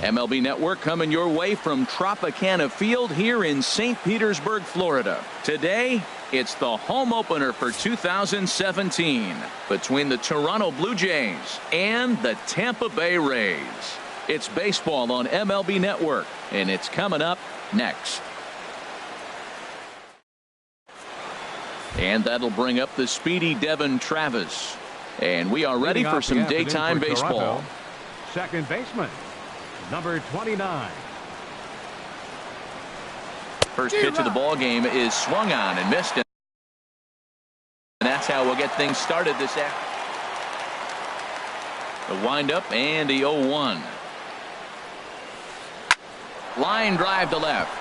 MLB Network coming your way from Tropicana Field here in St. Petersburg, Florida. Today, it's the home opener for 2017 between the Toronto Blue Jays and the Tampa Bay Rays. It's baseball on MLB Network, and it's coming up next. And that'll bring up the speedy Devin Travis. And we are ready for some daytime baseball. Second baseman, number 29. First pitch of the ball game is swung on and missed. And that's how we'll get things started this afternoon. The windup and the 0-1. Line drive to left.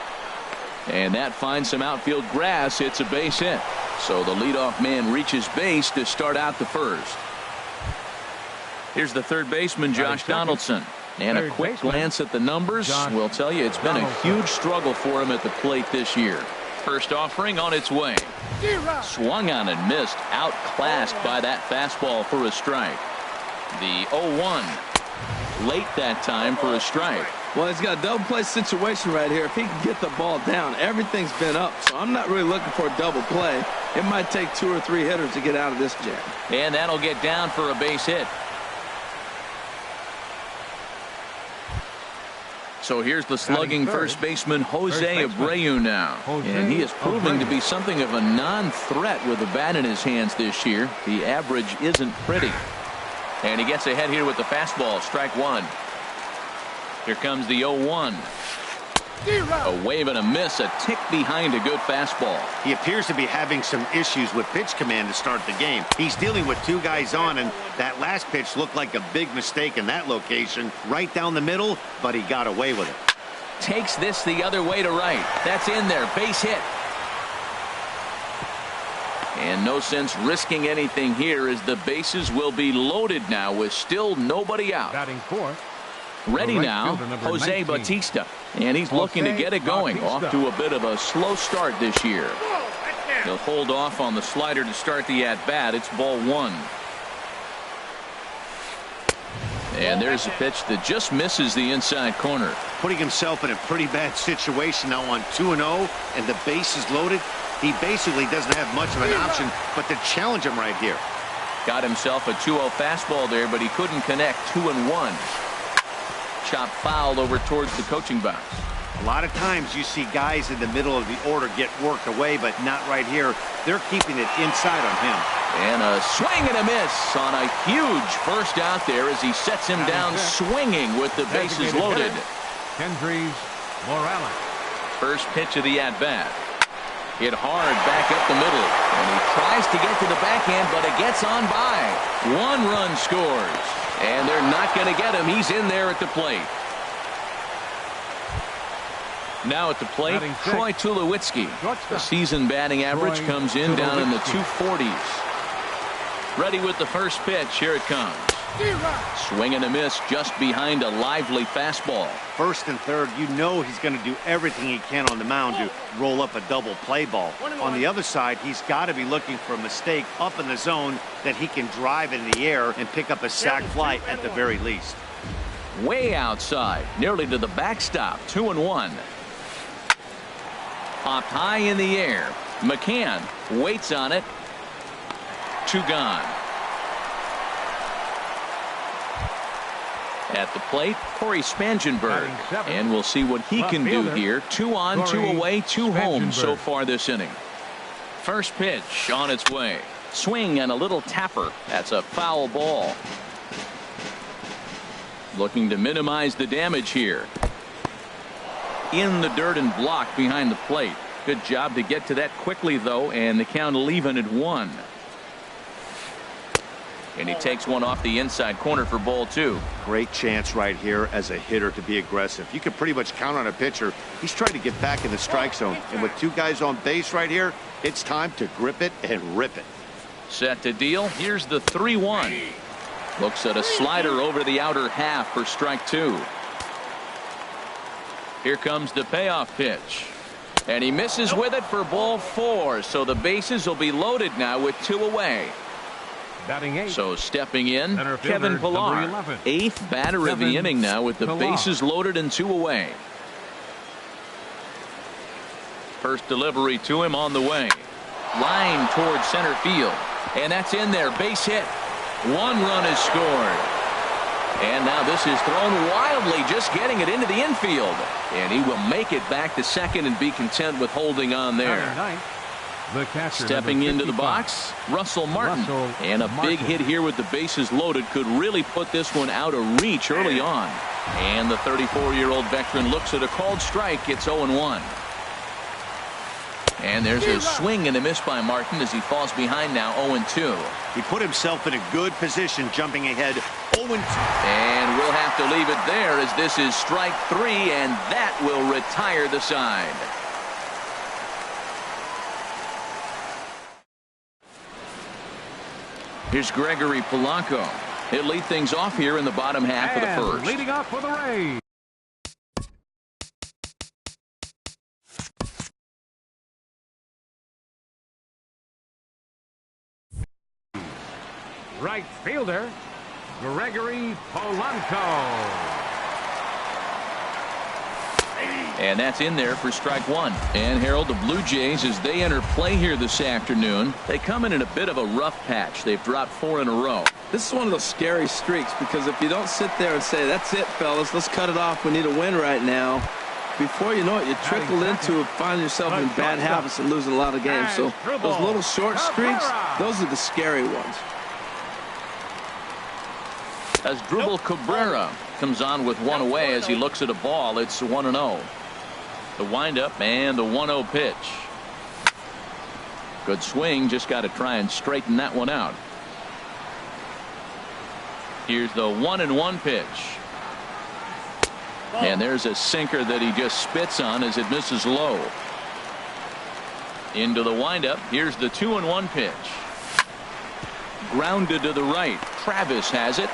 And that finds some outfield grass. It's a base hit. So the leadoff man reaches base to start out the first. Here's the third baseman, Josh Donaldson. And a quick glance at the numbers will tell you it's been a huge struggle for him at the plate this year. First offering on its way. Swung on and missed. Outclassed by that fastball for a strike. The 0-1. Late that time for a strike. Well, he's got a double play situation right here. If he can get the ball down, everything's been up. So I'm not really looking for a double play. It might take 2 or 3 hitters to get out of this jam. And that'll get down for a base hit. So here's the slugging first baseman Jose Abreu now. And he is proving to be something of a non-threat with the bat in his hands this year. The average isn't pretty. And he gets ahead here with the fastball. Strike one. Here comes the 0-1. A wave and a miss, a tick behind a good fastball. He appears to be having some issues with pitch command to start the game. He's dealing with 2 guys on, and that last pitch looked like a big mistake in that location. Right down the middle, but he got away with it. Takes this the other way to right. That's in there. Base hit. And no sense risking anything here as the bases will be loaded now with still nobody out. Batting fourth. Ready now, Jose Bautista. And he's looking to get it going. Off to a bit of a slow start this year. He'll hold off on the slider to start the at-bat. It's ball 1. And there's a pitch that just misses the inside corner. Putting himself in a pretty bad situation now on 2-0, and the base is loaded. He basically doesn't have much of an option but to challenge him right here. Got himself a 2-0 fastball there, but he couldn't connect. 2-1. Chop foul over towards the coaching box. A lot of times you see guys in the middle of the order get worked away, but not right here. They're keeping it inside on him. And a swing and a miss on a huge first out there as he sets him down swinging with the bases loaded. Kendrys Morales. First pitch of the at-bat. Hit hard back up the middle. And he tries to get to the backhand, but it gets on by. 1 run scores. And they're not going to get him. He's in there at the plate. Now at the plate, Troy Tulowitzki. The season batting average comes in down in the 240s. Ready with the first pitch. Here it comes. Swing and a miss just behind a lively fastball. First and third, you know he's going to do everything he can on the mound to roll up a double play ball. On the other side, he's got to be looking for a mistake up in the zone that he can drive in the air and pick up a sac fly at the very least. Way outside, nearly to the backstop. 2-1. Popped high in the air. McCann waits on it. 2 gone. At the plate, Corey Spangenberg. And we'll see what he can do here. 2 on, 2 away, 2 home so far this inning. First pitch on its way. Swing and a little tapper. That's a foul ball. Looking to minimize the damage here. In the dirt and blocked behind the plate. Good job to get to that quickly, though, and the count even at 1. And he takes one off the inside corner for ball 2. Great chance right here as a hitter to be aggressive. You can pretty much count on a pitcher. He's trying to get back in the strike zone. And with 2 guys on base right here, it's time to grip it and rip it. Set to deal. Here's the 3-1. Looks at a slider over the outer half for strike 2. Here comes the payoff pitch. And he misses with it for ball 4. So the bases will be loaded now with 2 away. Batting 8. So stepping in, Center Kevin fielder, number Pillar, 11. 8th batter of the Kevin inning now with the Pillar. bases loaded and 2 away. First delivery to him on the way. Line towards center field. And that's in there. Base hit. 1 run is scored. And now this is thrown wildly, just getting it into the infield. And he will make it back to second and be content with holding on there. The catcher, Stepping number into the 55. box, Russell Martin. Russell And a big Martin. hit here with the bases loaded could really put this one out of reach early on. And the 34-year-old veteran looks at a called strike. It's 0-1. And there's a swing and a miss by Martin as he falls behind now 0-2. He put himself in a good position jumping ahead 0-2. And we'll have to leave it there as this is strike 3, and that will retire the side. Here's Gregory Polanco. He'll lead things off here in the bottom half of the first. Leading off for the Rays. Right fielder, Gregory Polanco. And that's in there for strike 1. And Harold, the Blue Jays, as they enter play here this afternoon, they come in a bit of a rough patch. They've dropped 4 in a row. This is one of those scary streaks because if you don't sit there and say, that's it, fellas, let's cut it off, we need a win right now, before you know it, you trickle into finding yourself in bad habits and losing a lot of games. So those little short streaks, those are the scary ones. As Dribble Cabrera comes on with 1 away as he looks at a ball, it's 1-0. The windup and the 1-0 pitch. Good swing, just got to try and straighten that one out. Here's the 1-1 pitch. And there's a sinker that he just spits on as it misses low. Into the windup. Here's the 2-1 pitch. Grounded to the right. Travis has it.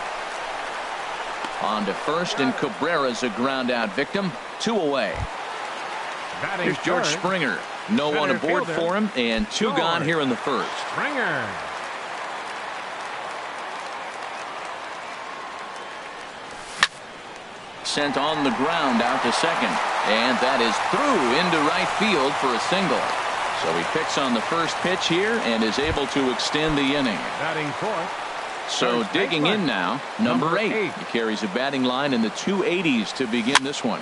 On to first, and Cabrera's a ground out victim. 2 away. Here's George Springer. No one aboard for him, and 2 gone here in the first. Springer. Sent on the ground out to second, and that is through into right field for a single. So he picks on the first pitch here and is able to extend the inning. Batting 4th. So First digging baseman, in now, number 8. 8. He carries a batting line in the 280s to begin this one.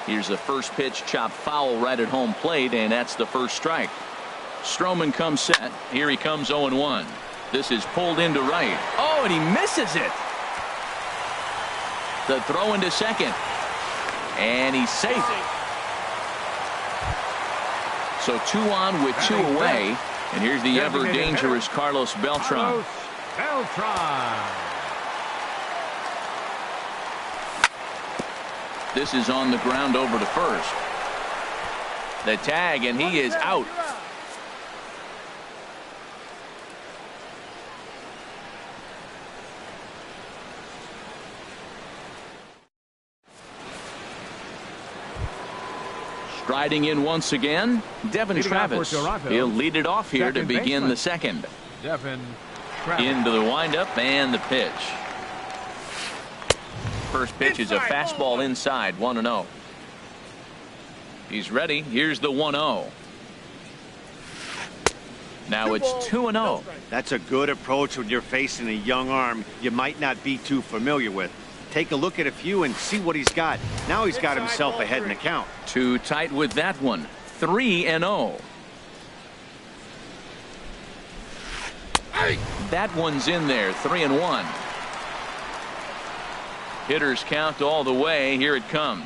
Here's the first pitch, chopped foul right at home plate, and that's the first strike. Stroman comes set. Here he comes 0-1. This is pulled into right. Oh, and he misses it. The throw into second. And he's safe. So 2 on with 2 away. And here's the ever dangerous Carlos Beltran. This is on the ground over to first. The tag, and he is out. Striding in once again, Devin Travis. He'll lead it off here to begin the second. Devin Travis. Into the windup and the pitch. First pitch is a fastball inside, 1-0. He's ready. Here's the 1-0. Now it's 2-0. That's a good approach when you're facing a young arm you might not be too familiar with. Take a look at a few and see what he's got. Now he's got himself ahead in the count. Too tight with that one. 3-0. That one's in there. 3-1. Hitters count all the way. Here it comes.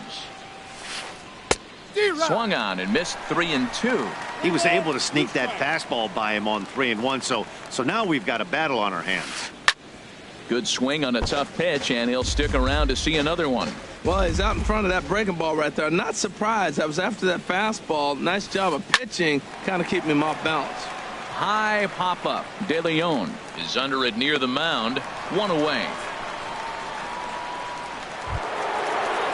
Swung on and missed. 3-2. He was able to sneak that fastball by him on 3-1. So now we've got a battle on our hands. Good swing on a tough pitch, and he'll stick around to see another one. Well, he's out in front of that breaking ball right there. Not surprised. I was after that fastball. Nice job of pitching, kind of keeping him off balance. High pop up. De Leon is under it near the mound. 1 away.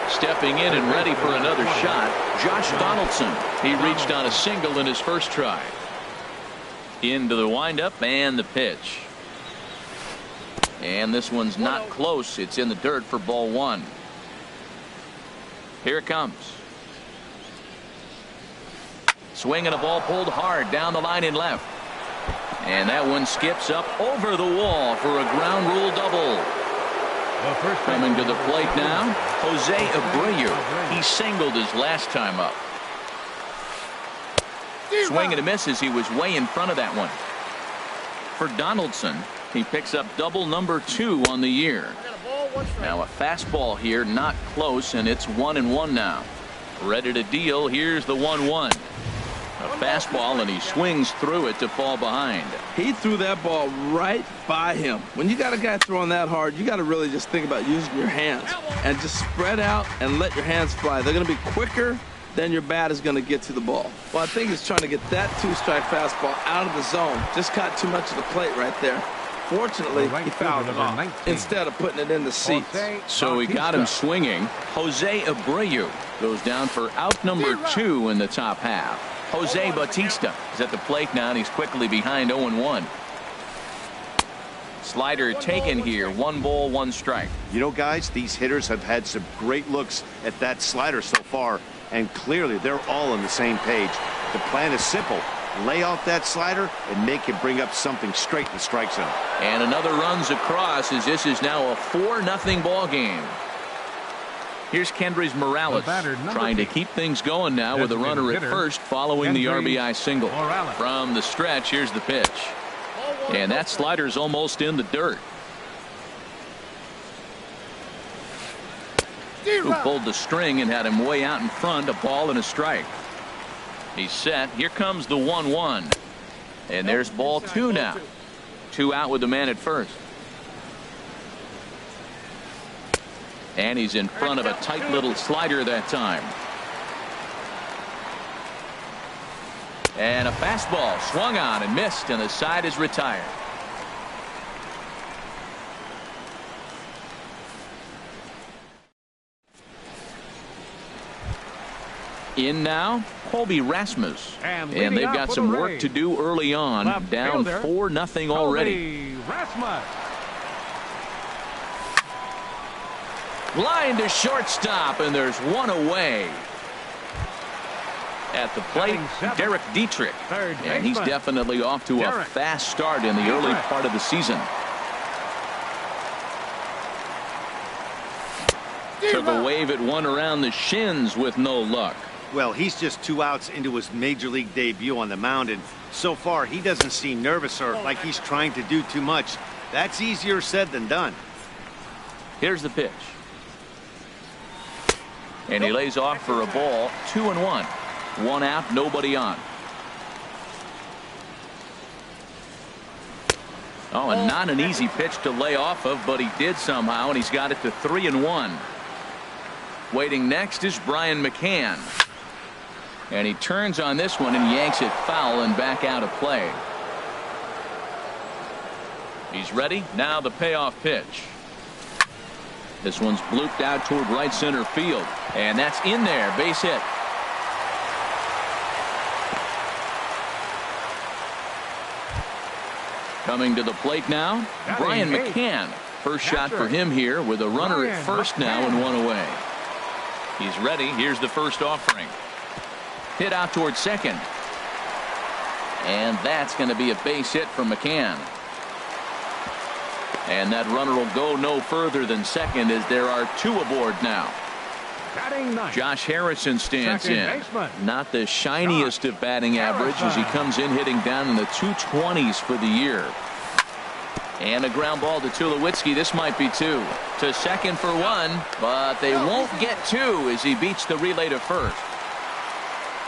Stepping in and ready for another shot, Josh Donaldson. He reached on a single in his first try. Into the windup and the pitch. And this one's not close. It's in the dirt for ball one. Here it comes. Swinging a ball pulled hard down the line in left. And that one skips up over the wall for a ground rule double. Coming to the plate now, Jose Abreu. He singled his last time up. Swing and a miss as he was way in front of that one. For Donaldson, he picks up double number 2 on the year. Now a fastball here, not close, and it's 1-1 now. Ready to deal. Here's the 1-1. A fastball, and he swings through it to fall behind. He threw that ball right by him. When you got a guy throwing that hard, you got to really just think about using your hands and just spread out and let your hands fly. They're going to be quicker than your bat is going to get to the ball. Well, I think he's trying to get that 2-strike fastball out of the zone. Just caught too much of the plate right there. Fortunately, he fouled it off instead of putting it in the seats. So he got him swinging. Jose Abreu goes down for out number 2 in the top half. Jose Bautista is at the plate now, and he's quickly behind 0-1. Slider taken here. 1 ball, 1 strike. You know, guys, these hitters have had some great looks at that slider so far, and clearly they're all on the same page. The plan is simple. Lay off that slider and make it bring up something straight in the strike zone. And another runs across as this is now a 4-0 ball game. Here's Kendrys Morales trying to keep things going now with a runner at first following the RBI single. From the stretch, here's the pitch. And that slider's almost in the dirt. Who pulled the string and had him way out in front, a ball and a strike. He's set. Here comes the 1-1. And there's ball 2 now. 2 out with the man at first. And he's in front of a tight little slider that time. And a fastball swung on and missed, and the side is retired. In now, Colby Rasmus. And they've got some work to do early on. Down 4-0 already. Line to shortstop, and there's one away. At the plate, Derek Dietrich. And he's definitely off to a fast start in the early part of the season. Took a wave at one around the shins with no luck. Well, he's just 2 outs into his major league debut on the mound, and so far he doesn't seem nervous or like he's trying to do too much. That's easier said than done. Here's the pitch. And he lays off for a ball. 2-1. 1 out, nobody on. Oh, and not an easy pitch to lay off of, but he did somehow, and he's got it to 3-1. Waiting next is Brian McCann. And he turns on this one and yanks it foul and back out of play. He's ready. Now the payoff pitch. This one's blooped out toward right center field. And that's in there. Base hit. Coming to the plate now, Brian McCann. First shot for him here with a runner at first now and 1 away. He's ready. Here's the first offering. Hit out towards second. And that's going to be a base hit from McCann. And that runner will go no further than second as there are 2 aboard now. Josh Harrison stands in. Not the shiniest of batting average as he comes in hitting down in the 220s for the year. And a ground ball to Tulowitzki. This might be 2. To second for 1, but they won't get 2 as he beats the relay to first.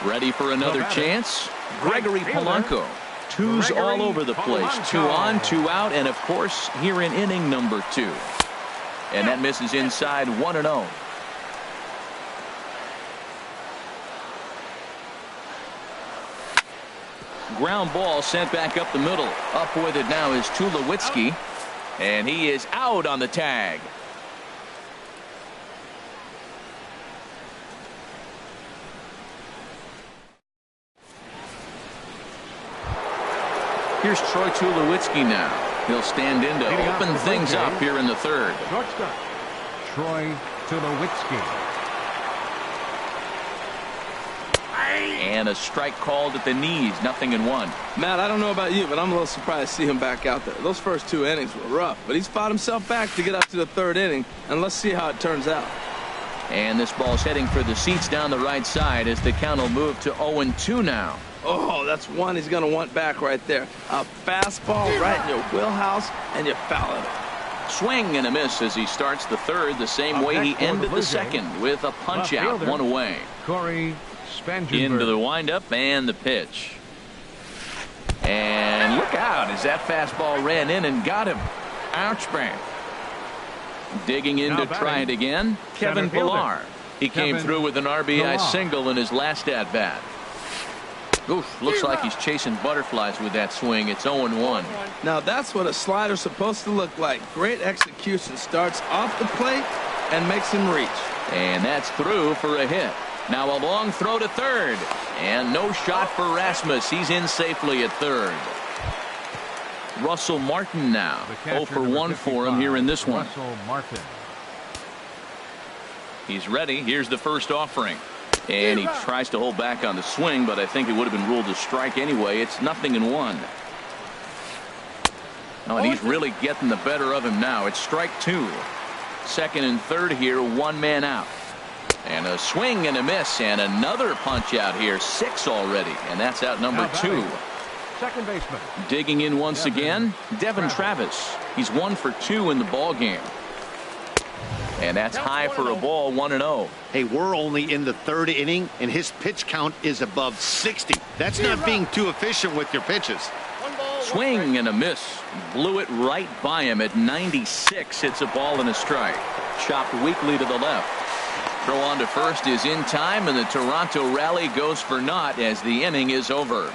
Ready for another chance? Gregory Polanco. 2s all over the place. 2 on, 2 out, and of course here in inning number 2. And that misses inside 1-0. Ground ball sent back up the middle. Up with it now is Tulowitzki, and he is out on the tag. Here's Troy Tulowitzki now. He'll stand in to open things up here in the third. Shortstop, Troy Tulowitzki. And a strike called at the knees, 0-1. Matt, I don't know about you, but I'm a little surprised to see him back out there. Those first 2 innings were rough, but he's fought himself back to get up to the 3rd inning, and let's see how it turns out. And this ball's heading for the seats down the right side as the count will move to 0-2 now. Oh, that's one he's going to want back right there. A fastball right in your wheelhouse, and you foul it. Swing and a miss as he starts the third the same way he ended the second with a punch out, 1 away. Corey Spangenberg. Into the windup and the pitch. And look out as that fastball ran in and got him. Ouch, man. Digging in to try it again, Kevin Pillar. He came through with an RBI single in his last at-bat. Oof, looks like he's chasing butterflies with that swing. It's 0-1. Now that's what a slider's supposed to look like. Great execution. Starts off the plate and makes him reach. And that's through for a hit. Now a long throw to third. And no shot for Rasmus. He's in safely at third. Russell Martin now. 0 for 1 for him here in this one. Russell Martin. He's ready. Here's the first offering. And he tries to hold back on the swing, but I think it would have been ruled a strike anyway. It's 0-1. Oh, and he's really getting the better of him now. It's strike 2. Second and third here, 1 man out. And a swing and a miss, and another punch out here. 6 already, and that's out number 2. Second baseman. Digging in once again, Devin Travis. He's 1 for 2 in the ball game. And that's high for a ball, 1-0. Hey, we're only in the 3rd inning, and his pitch count is above 60. That's not being too efficient with your pitches. Swing and a miss. Blew it right by him at 96. It's a ball and a strike. Chopped weakly to the left. Throw on to first is in time, and the Toronto rally goes for naught as the inning is over.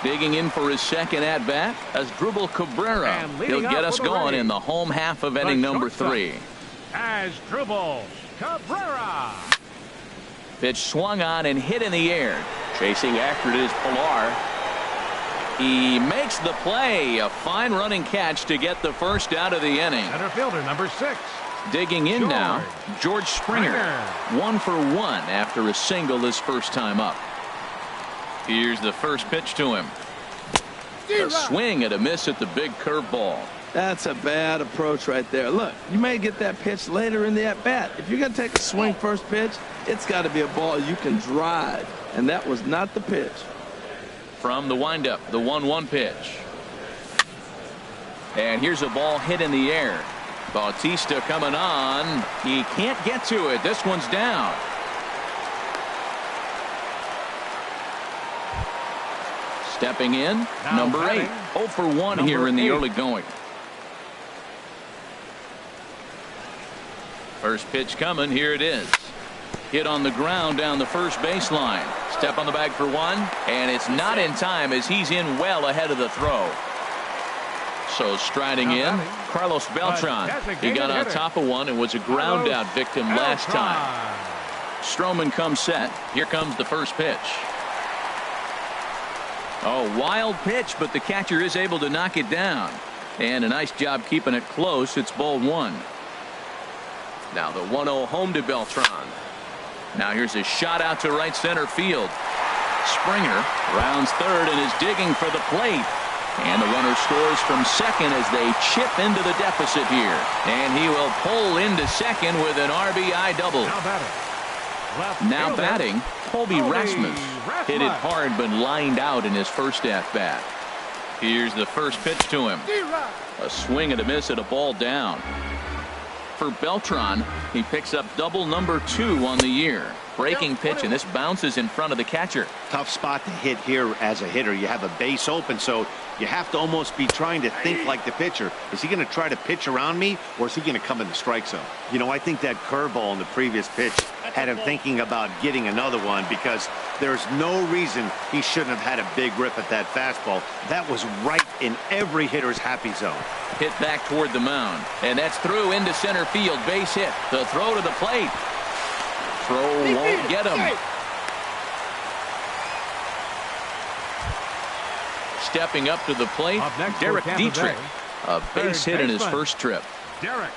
Digging in for his second at-bat as Asdrubal Cabrera. He'll get us going in the home half of inning number 3. Asdrubal Cabrera. Pitch swung on and hit in the air. Chasing after it is Pillar. He makes the play. A fine running catch to get the first out of the inning. Center fielder number 6. Digging in now, George Springer. 1 for 1 after a single his first time up. Here's the first pitch to him. A swing and a miss at the big curveball. That's a bad approach right there. Look, you may get that pitch later in the at-bat. If you're going to take a swing first pitch, it's got to be a ball you can drive. And that was not the pitch. From the windup, the 1-1 pitch. And here's a ball hit in the air. Bautista coming on. He can't get to it. This one's down. Stepping in, number 8. 0 for 1 here in the early going. First pitch coming. Here it is. Hit on the ground down the first baseline. Step on the bag for 1. And it's not in time as he's in well ahead of the throw. So striding in, Carlos Beltran. He got on top of one and was a ground out victim last time. Stroman comes set. Here comes the first pitch. Oh, wild pitch, but the catcher is able to knock it down. And a nice job keeping it close. It's ball 1. Now the 1-0 home to Beltran. Now here's a shot out to right center field. Springer rounds third and is digging for the plate. And the runner scores from second as they chip into the deficit here. And he will pull into second with an RBI double. Now batting, Colby Rasmus. Hit it hard but lined out in his first at-bat. Here's the first pitch to him. A swing and a miss at a ball down. For Beltran, he picks up double number 2 on the year. Breaking pitch, and this bounces in front of the catcher. Tough spot to hit here as a hitter. You have a base open, so you have to almost be trying to think like the pitcher. Is he going to try to pitch around me, or is he going to come in the strike zone? You know, I think that curveball in the previous pitch had him thinking about getting another one, because there's no reason he shouldn't have had a big rip at that fastball. That was right in every hitter's happy zone. Hit back toward the mound, and that's through into center field. Base hit. The throw to the plate. throw won't get him. Stepping up to the plate, Derek Dietrich. A base hit in his first trip. Derek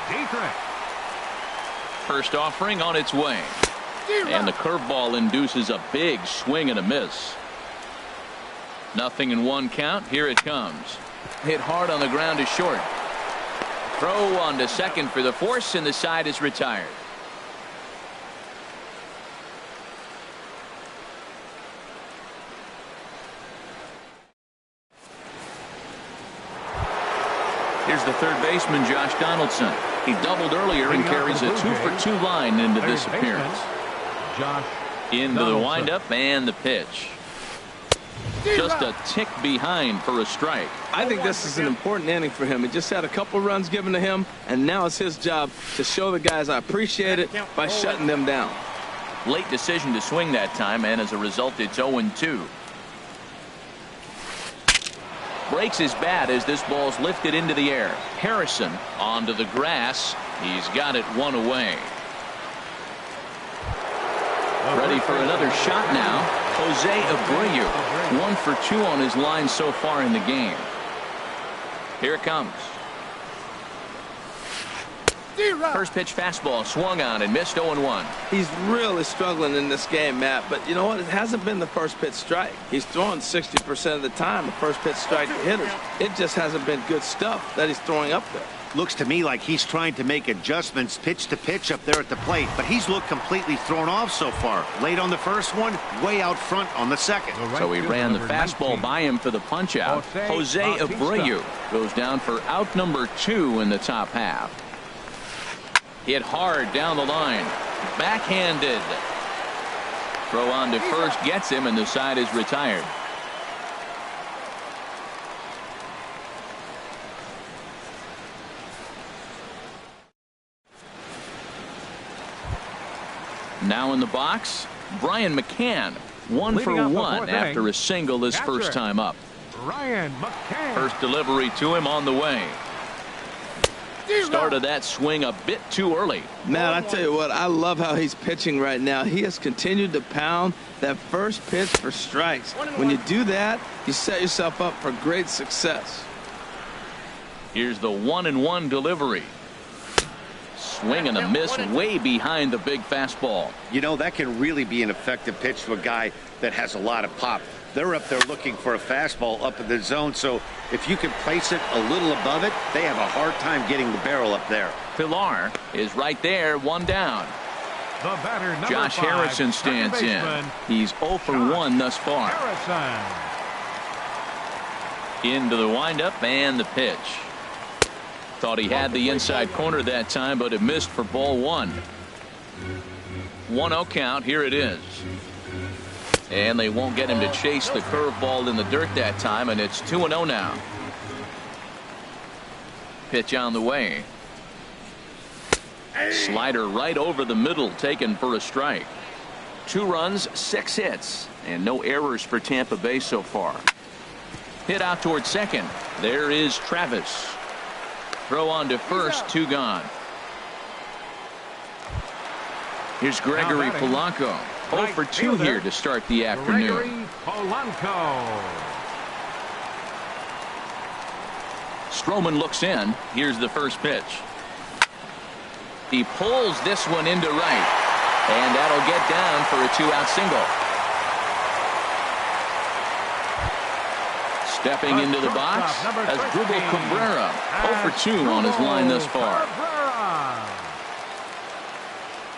Dietrich. First offering on its way. And the curveball induces a big swing and a miss. Nothing in one count. Here it comes. Hit hard on the ground to short. Throw on to second for the force, and the side is retired. Here's the third baseman, Josh Donaldson. He doubled earlier and carries a 2-for-2 line into this appearance. Josh into the windup and the pitch. Just a tick behind for a strike. I think this is an important inning for him. He just had a couple runs given to him, and now it's his job to show the guys I appreciate it by shutting them down. Late decision to swing that time, and as a result, it's 0-2. Breaks his bat as this ball's lifted into the air. Harrison onto the grass. He's got it one away. Ready for another shot now. Jose Abreu, 1 for 2 on his line so far in the game. Here it comes. First pitch fastball swung on and missed 0-1. He's really struggling in this game, Matt, but you know what? It hasn't been the first pitch strike. He's throwing 60% of the time the first pitch strike to hitters. It just hasn't been good stuff that he's throwing up there. Looks to me like he's trying to make adjustments pitch to pitch up there at the plate, but he's looked completely thrown off so far. Late on the first one, way out front on the second. So he ran the fastball by him for the punch out. Jose Abreu goes down for out number 2 in the top half. Hit hard down the line. Backhanded. Throw on to first gets him, and the side is retired. Now in the box, Brian McCann, 1 for 1 after a single his first time up. Brian McCann. First delivery to him on the way. Started that swing a bit too early. Matt, I tell you what, I love how he's pitching right now. He has continued to pound that first pitch for strikes. When you do that, you set yourself up for great success. Here's the 1-1 delivery. Swing and a miss way behind the big fastball. You know, that can really be an effective pitch to a guy that has a lot of pop. They're up there looking for a fastball up in the zone, so if you can place it a little above it, they have a hard time getting the barrel up there. Pilar is right there, 1 down. The batter, number Josh 5, Harrison stands in. He's 0 for 1 thus far. Harrison. Into the windup and the pitch. Thought he had the inside corner that time, but it missed for ball 1. 1-0 count. Here it is. And they won't get him to chase the curveball in the dirt that time, and it's 2-0 now. Pitch on the way. Slider right over the middle, taken for a strike. 2 runs, 6 hits, and no errors for Tampa Bay so far. Hit out toward second. There is Travis. Throw on to first, 2 gone. Here's Gregory Polanco. 0 for 2 here to start the afternoon. Gregory Polanco. Stroman looks in. Here's the first pitch. He pulls this one into right, and that'll get down for a 2-out single. Stepping into the box as Drupal Cabrera, 0 for 2 on his line thus far.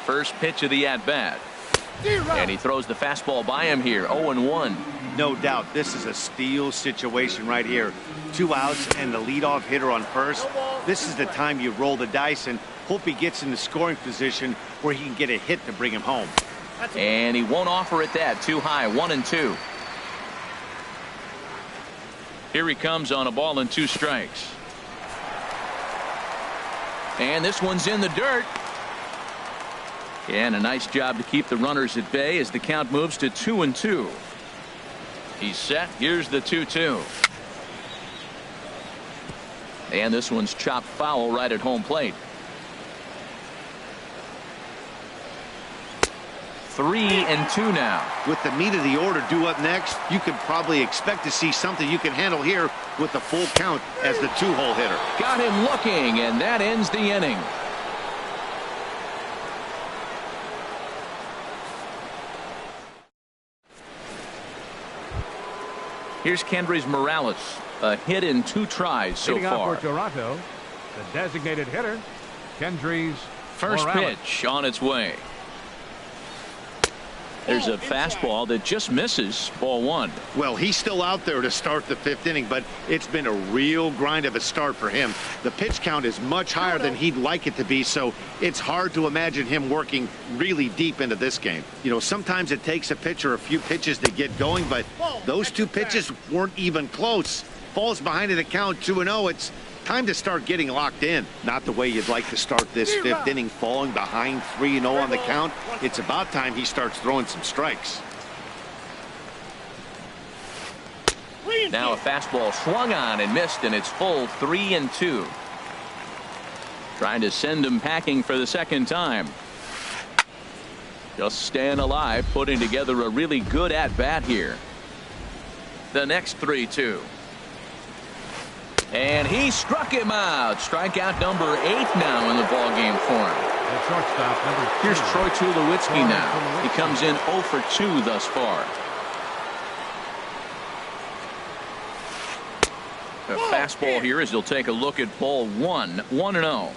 First pitch of the at-bat. And he throws the fastball by him here, 0-1. No doubt, this is a steal situation right here. 2 outs and the leadoff hitter on first. This is the time you roll the dice and hope he gets in the scoring position where he can get a hit to bring him home. And he won't offer it that. Too high, 1-2. Here he comes on a ball and 2 strikes. And this one's in the dirt. And a nice job to keep the runners at bay as the count moves to 2-2. He's set. Here's the 2-2. And this one's chopped foul right at home plate. 3-2 now. With the meat of the order due up next, you could probably expect to see something you can handle here with the full count as the 2-hole hitter. Got him looking, and that ends the inning. Here's Kendrys Morales, a hit in 2 tries so Leading far. off for Toronto, the designated hitter, Kendrys First Morales. pitch on its way. There's a fastball that just misses, ball 1. Well, he's still out there to start the 5th inning, but it's been a real grind of a start for him. The pitch count is much higher than he'd like it to be, so it's hard to imagine him working really deep into this game. You know, sometimes it takes a pitcher a few pitches to get going, but those 2 pitches weren't even close. Falls behind in the count 2-0. It's time to start getting locked in. Not the way you'd like to start this 5th inning, falling behind 3-0 on the count. It's about time he starts throwing some strikes. Now a fastball swung on and missed, and it's full 3-2. Trying to send him packing for the 2nd time. Just staying alive, putting together a really good at-bat here. The next 3-2. And he struck him out. Strikeout number 8 now in the ballgame for him. The shortstop, number 2. Here's Troy Tulowitzki now. He comes in 0 for 2 thus far. A fastball here as he'll take a look at ball 1. 1-0.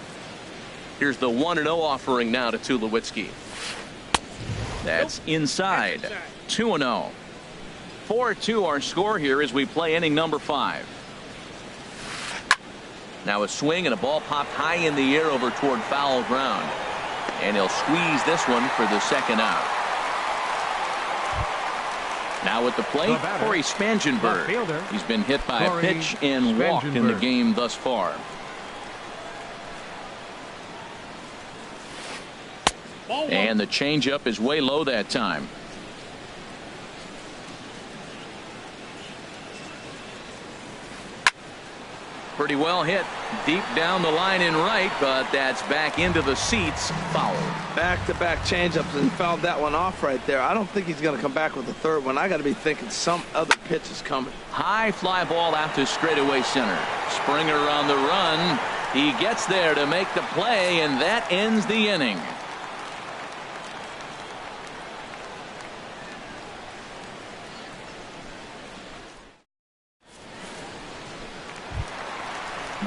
Here's the 1-0 offering now to Tulowitzki. That's inside. 2-0. 4-2 our score here as we play inning number 5. Now a swing and a ball popped high in the air over toward foul ground. And he'll squeeze this one for the 2nd out. Now at the plate, Corey Spangenberg. He's been hit by a pitch and walked in the game thus far. And the changeup is way low that time. Pretty well hit deep down the line in right, but that's back into the seats. Foul. Back-to-back changeups and fouled that one off right there. I don't think he's going to come back with the 3rd one. I got to be thinking some other pitch is coming. High fly ball out to straightaway center. Springer on the run. He gets there to make the play, and that ends the inning.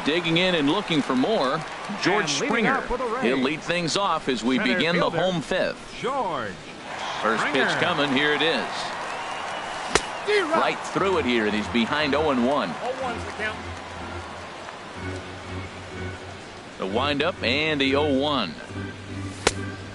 Digging in and looking for more, George Springer. He'll lead things off as we begin the home 5th. George First pitch coming. Here it is. Right through it here, and he's behind 0-1. The windup and the 0-1.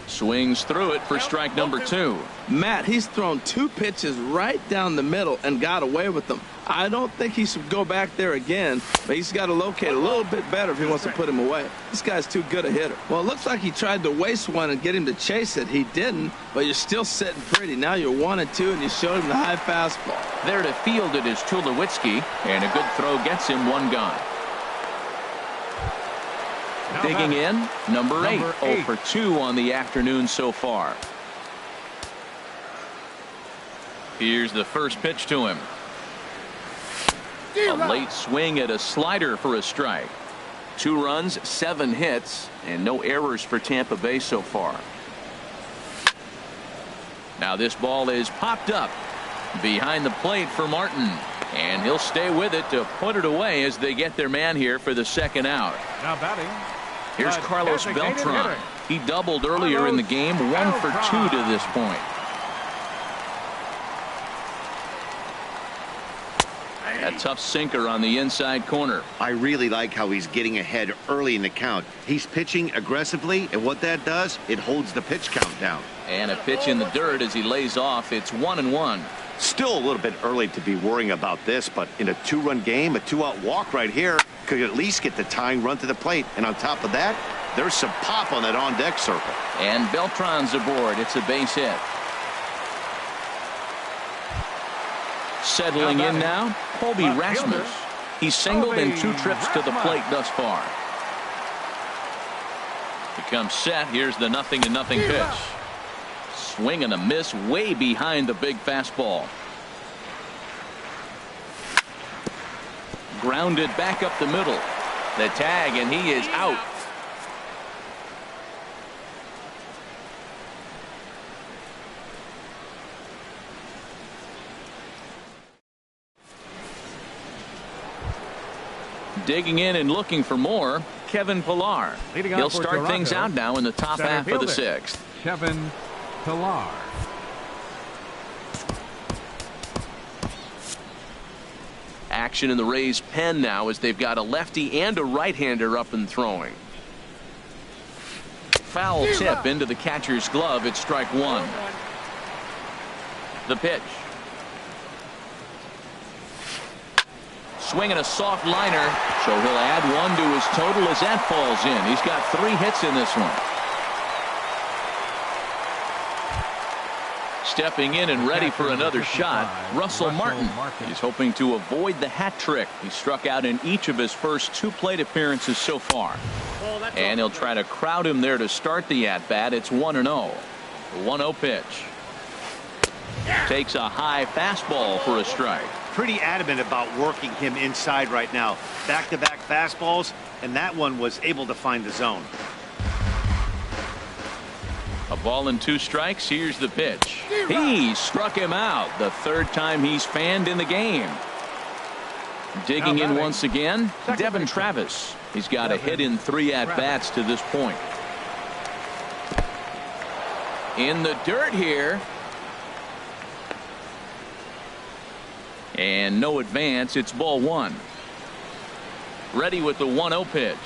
Swings through it for strike number 2. Matt, he's thrown 2 pitches right down the middle and got away with them. I don't think he should go back there again, but he's got to locate a little bit better if he wants to put him away. This guy's too good a hitter. Well, it looks like he tried to waste one and get him to chase it. He didn't, but you're still sitting pretty. Now you're 1-2, and you showed him the high fastball. There to field it is Tulowitzki, and a good throw gets him 1 gone. Digging in, number 8, 0 for 2 on the afternoon so far. Here's the first pitch to him. A late swing at a slider for a strike. 2 runs, 7 hits, and no errors for Tampa Bay so far. Now this ball is popped up behind the plate for Martin, and he'll stay with it to put it away as they get their man here for the 2nd out. Now batting. Here's Carlos Beltran. He doubled earlier in the game, 1 for 2 to this point. A tough sinker on the inside corner. I really like how he's getting ahead early in the count. He's pitching aggressively, and what that does, it holds the pitch count down. And a pitch in the dirt as he lays off. It's 1-1. Still a little bit early to be worrying about this, but in a 2-run game, a 2-out walk right here could at least get the tying run to the plate. And on top of that, there's some pop on that on-deck circle. And Beltran's aboard. It's a base hit. Settling in now, Colby Rasmus. He's singled in 2 trips to the plate thus far. He comes set. Here's the 0-0 pitch. swing and a miss way behind the big fastball. Grounded back up the middle. The tag, and he is out. Digging in and looking for more, Kevin Pillar. He'll start things out now in the top half of the sixth. Kevin Pillar. Action in the Rays' pen now as they've got a lefty and a right-hander up and throwing. Foul tip into the catcher's glove. It's strike one. The pitch. Swinging a soft liner, so he'll add one to his total as that falls in. He's got 3 hits in this one. Stepping in and ready for another shot, Russell Martin. He's hoping to avoid the hat trick. He struck out in each of his first 2 plate appearances so far. And he'll try to crowd him there to start the at-bat. It's 1-0. The 1-0 pitch. Takes a high fastball for a strike. Pretty adamant about working him inside right now. Back-to-back fastballs, and that one was able to find the zone. A ball and 2 strikes. Here's the pitch. He struck him out. The 3rd time he's fanned in the game. Digging in once again, Devin Travis. He's got a hit in 3 at-bats to this point. In the dirt here. And no advance. It's ball 1. Ready with the 1-0 pitch.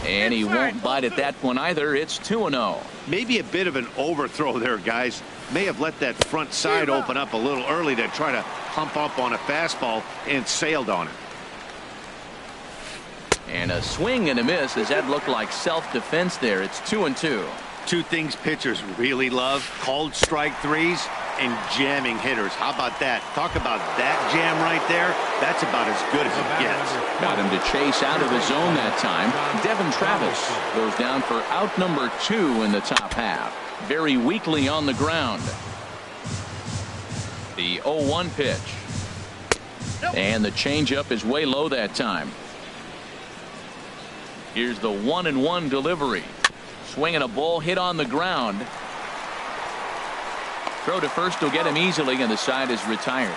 And he won't bite at that one either. It's 2-0. Maybe a bit of an overthrow there, guys. May have let that front side open up a little early to try to hump up on a fastball and sailed on it. And a swing and a miss as that looked like self-defense there. It's 2-2. 2 things pitchers really love: called strike threes and jamming hitters. How about that? Talk about that jam right there. That's about as good as it gets. Got him to chase out of his zone that time. Devin Travis goes down for out number 2 in the top half. Very weakly on the ground. The 0-1 pitch. And the changeup is way low that time. Here's the 1-1 delivery. Swinging a ball hit on the ground. Throw to first will get him easily, and the side is retired.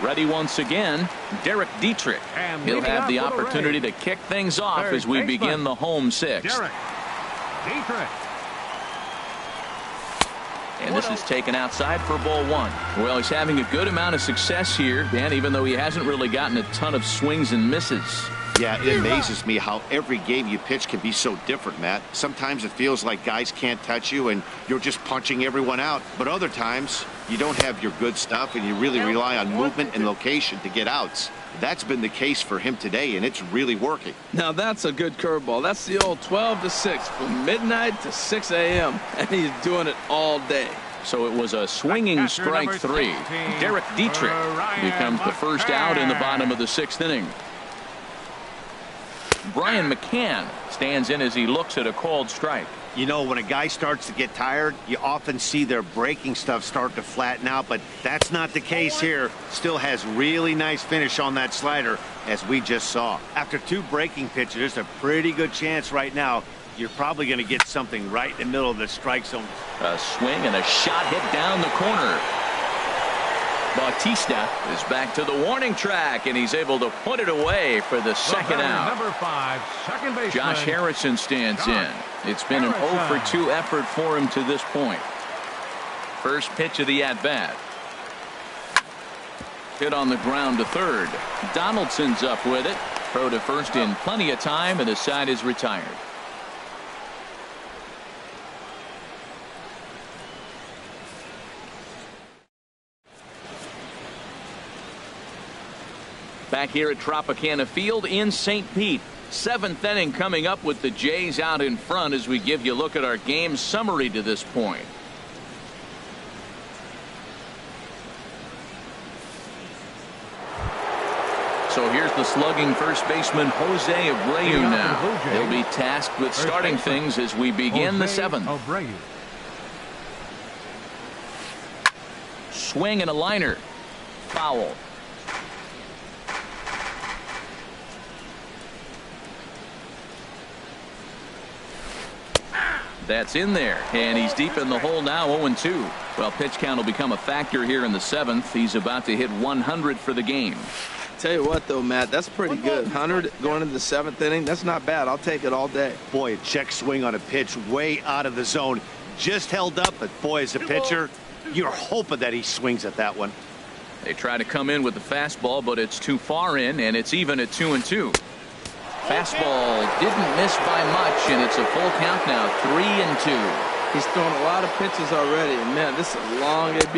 Ready once again, Derek Dietrich. He'll have the opportunity to kick things off as we begin the home 6th. Derek Dietrich. And this is taken outside for ball 1. Well, he's having a good amount of success here, Dan, even though he hasn't really gotten a ton of swings and misses. Yeah, it amazes me how every game you pitch can be so different, Matt. Sometimes it feels like guys can't touch you and you're just punching everyone out. But other times you don't have your good stuff and you really rely on movement and location to get outs. That's been the case for him today, and it's really working. Now that's a good curveball. That's the old 12 to 6 from midnight to 6 a.m. and he's doing it all day. So it was a swinging strike 3. Derek Dietrich becomes the first out in the bottom of the 6th inning. Brian McCann stands in as he looks at a called strike. You know, when a guy starts to get tired, you often see their breaking stuff start to flatten out, but that's not the case here. Still has really nice finish on that slider, as we just saw. After 2 breaking pitches, there's a pretty good chance right now you're probably going to get something right in the middle of the strike zone. A swing and a shot hit down the corner. Bautista is back to the warning track, and he's able to put it away for the second out. Number 5, second baseman Josh Harrison stands in. It's been an 0 for 2 effort for him to this point. First pitch of the at-bat. Hit on the ground to third. Donaldson's up with it. Throw to first in plenty of time, and the side is retired. Back here at Tropicana Field in St. Pete. 7th inning coming up with the Jays out in front as we give you a look at our game summary to this point. So here's the slugging first baseman Jose Abreu now. He'll be tasked with starting things as we begin the seventh. Swing and a liner. Foul. That's in there, and he's deep in the hole now, 0-2. Well, pitch count will become a factor here in the seventh. He's about to hit 100 for the game. Tell you what, though, Matt, that's pretty good. 100 going into the seventh inning. That's not bad. I'll take it all day. Boy, a check swing on a pitch way out of the zone. Just held up, but boy, as a pitcher, you're hoping that he swings at that one. They try to come in with the fastball, but it's too far in, and it's even at 2-2. Fastball didn't miss by much, and it's a full count now, 3-2. He's thrown a lot of pitches already, and man, this is a long AB.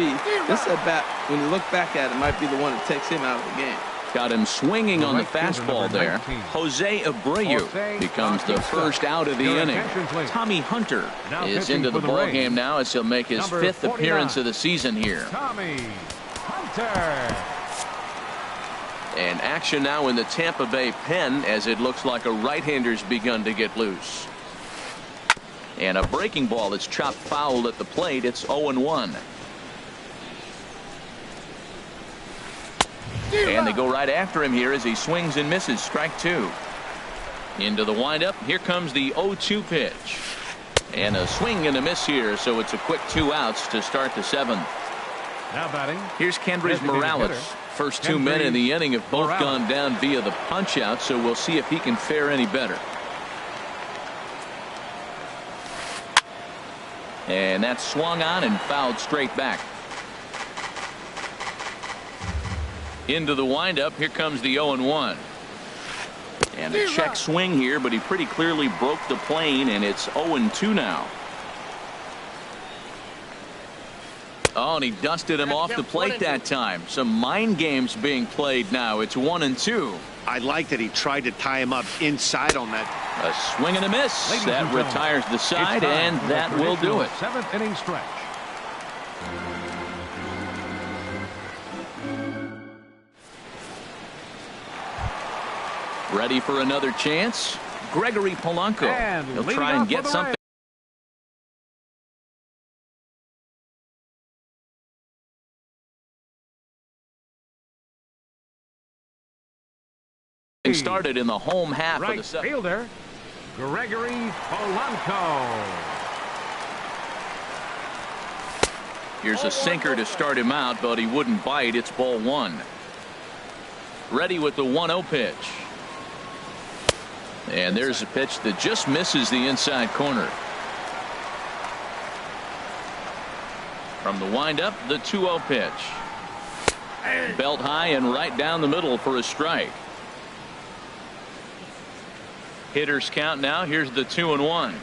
This at bat, when you look back at it, might be the one that takes him out of the game. Got him swinging on the fastball there. Jose Abreu becomes the first out of the inning. Tommy Hunter is into the ball game now as he'll make his fifth appearance of the season here. Tommy Hunter. And action now in the Tampa Bay pen as it looks like a right-hander's begun to get loose. And a breaking ball that's chopped foul at the plate. It's 0-1. And they go right after him here as he swings and misses. Strike two. Into the windup. Here comes the 0-2 pitch. And a swing and a miss here, so it's a quick 2 outs to start the seventh. Now batting. Here's Kendrys Morales. First 2 men in the inning have both gone down via the punch out, so we'll see if he can fare any better. And that's swung on and fouled straight back. Into the windup. Here comes the 0-1. And a check swing here, but he pretty clearly broke the plane, and it's 0-2 now. Oh, and he dusted him off the plate that time. Some mind games being played now. It's 1-2. I like that he tried to tie him up inside on that. A swing and a miss. That retires the side, and that will do it. Seventh inning stretch. Ready for another chance. Gregory Polanco. He'll try and get something started in the home half of the seventh. Fielder Gregory Polanco. Here's a sinker to start him out, but he wouldn't bite. It's ball one. Ready with the 1-0 pitch. And there's a pitch that just misses the inside corner. From the windup, the 2-0 pitch. Belt high and right down the middle for a strike. Hitters count now. Here's the 2-1.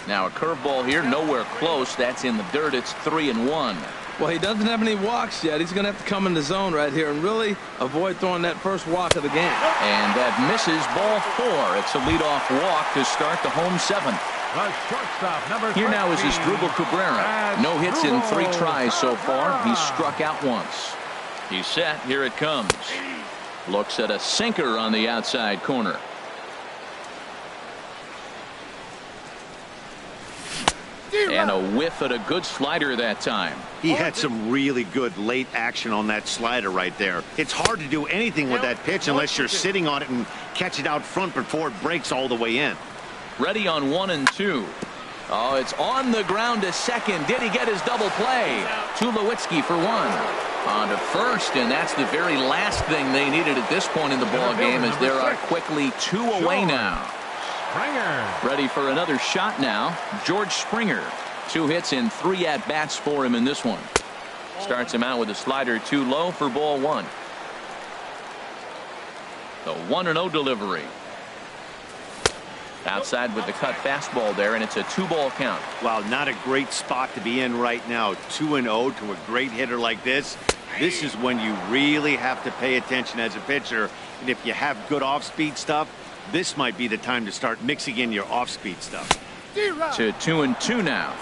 Now a curveball here, nowhere close. That's in the dirt. It's 3-1. Well, he doesn't have any walks yet. He's going to have to come in the zone right here and really avoid throwing that first walk of the game. And that misses ball 4. It's a leadoff walk to start the home seventh. The shortstop, number Here now is 13, Asdrubal Cabrera. No hits in 3 tries so far. He's struck out once. He's set. Here it comes. Looks at a sinker on the outside corner. And a whiff at a good slider that time. He had some really good late action on that slider right there. It's hard to do anything with that pitch unless you're sitting on it and catch it out front before it breaks all the way in. Ready on 1-2. Oh, it's on the ground to second. Did he get his double play? Tulowitzki for 1. On to first, and that's the very last thing they needed at this point in the ball game, as there are quickly 2 away now. Springer. Ready for another shot now. George Springer. 2 hits and 3 at-bats for him in this one. Starts him out with a slider too low for ball 1. The 1-0 delivery. Outside with the cut fastball there, and it's a 2-ball count. Wow, not a great spot to be in right now. 2-0 to a great hitter like this. This is when you really have to pay attention as a pitcher. And if you have good off-speed stuff, this might be the time to start mixing in your off-speed stuff. To 2-2 now.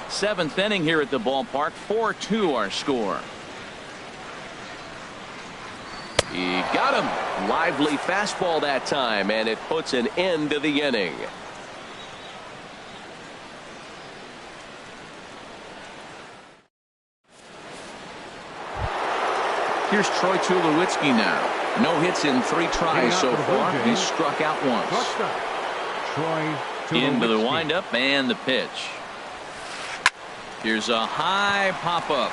7th inning here at the ballpark. 4-2 our score. He got him. Lively fastball that time, and it puts an end to the inning. Here's Troy Tulowitzki now. No hits in 3 tries so far. He's struck out once. Into the windup and the pitch. Here's a high pop-up.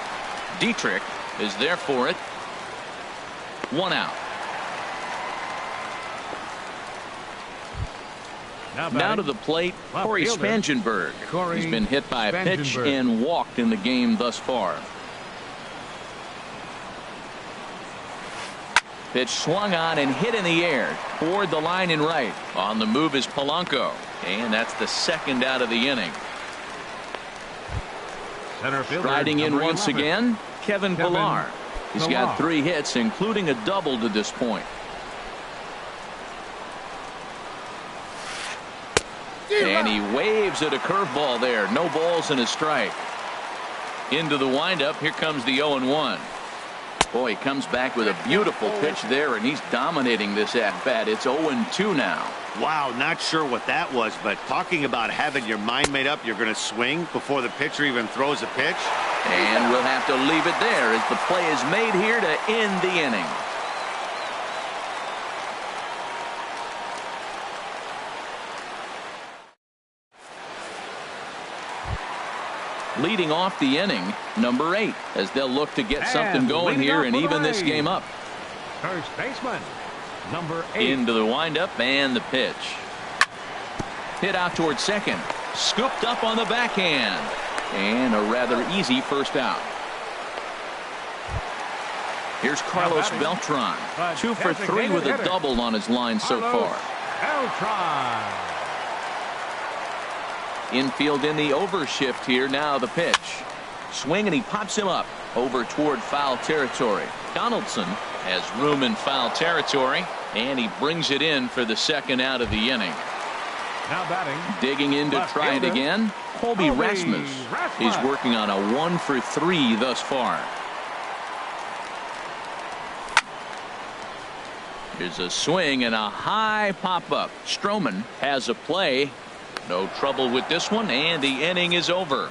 Dietrich is there for it. 1 out. Now to the plate, Corey Spangenberg. He's been hit by a pitch and walked in the game thus far. Pitch swung on and hit in the air toward the line and right. On the move is Polanco, and that's the 2nd out of the inning. Riding in once again, Kevin Pillar. He's got 3 hits, including a double to this point. And he waves at a curveball there. No balls and a strike. Into the windup. Here comes the 0-1. Boy, he comes back with a beautiful pitch there, and he's dominating this at-bat. It's 0-2 now. Wow, not sure what that was, but talking about having your mind made up, you're going to swing before the pitcher even throws a pitch. And we'll have to leave it there as the play is made here to end the inning. Leading off the inning, number 8, as they'll look to get something going here and even this game up. First baseman, number 8. Into the windup and the pitch. Hit out toward second. Scooped up on the backhand. And a rather easy first out. Here's Carlos Beltran. 2 for 3 with a double on his line so far. Beltran. Infield in the overshift here. Now the pitch. Swing, and he pops him up over toward foul territory. Donaldson has room in foul territory, and he brings it in for the 2nd out of the inning. Now batting. Digging in to try it again. Colby Rasmus. He's working on a 1 for 3 thus far. Here's a swing and a high pop-up. Stroman has a play. No trouble with this one, and the inning is over.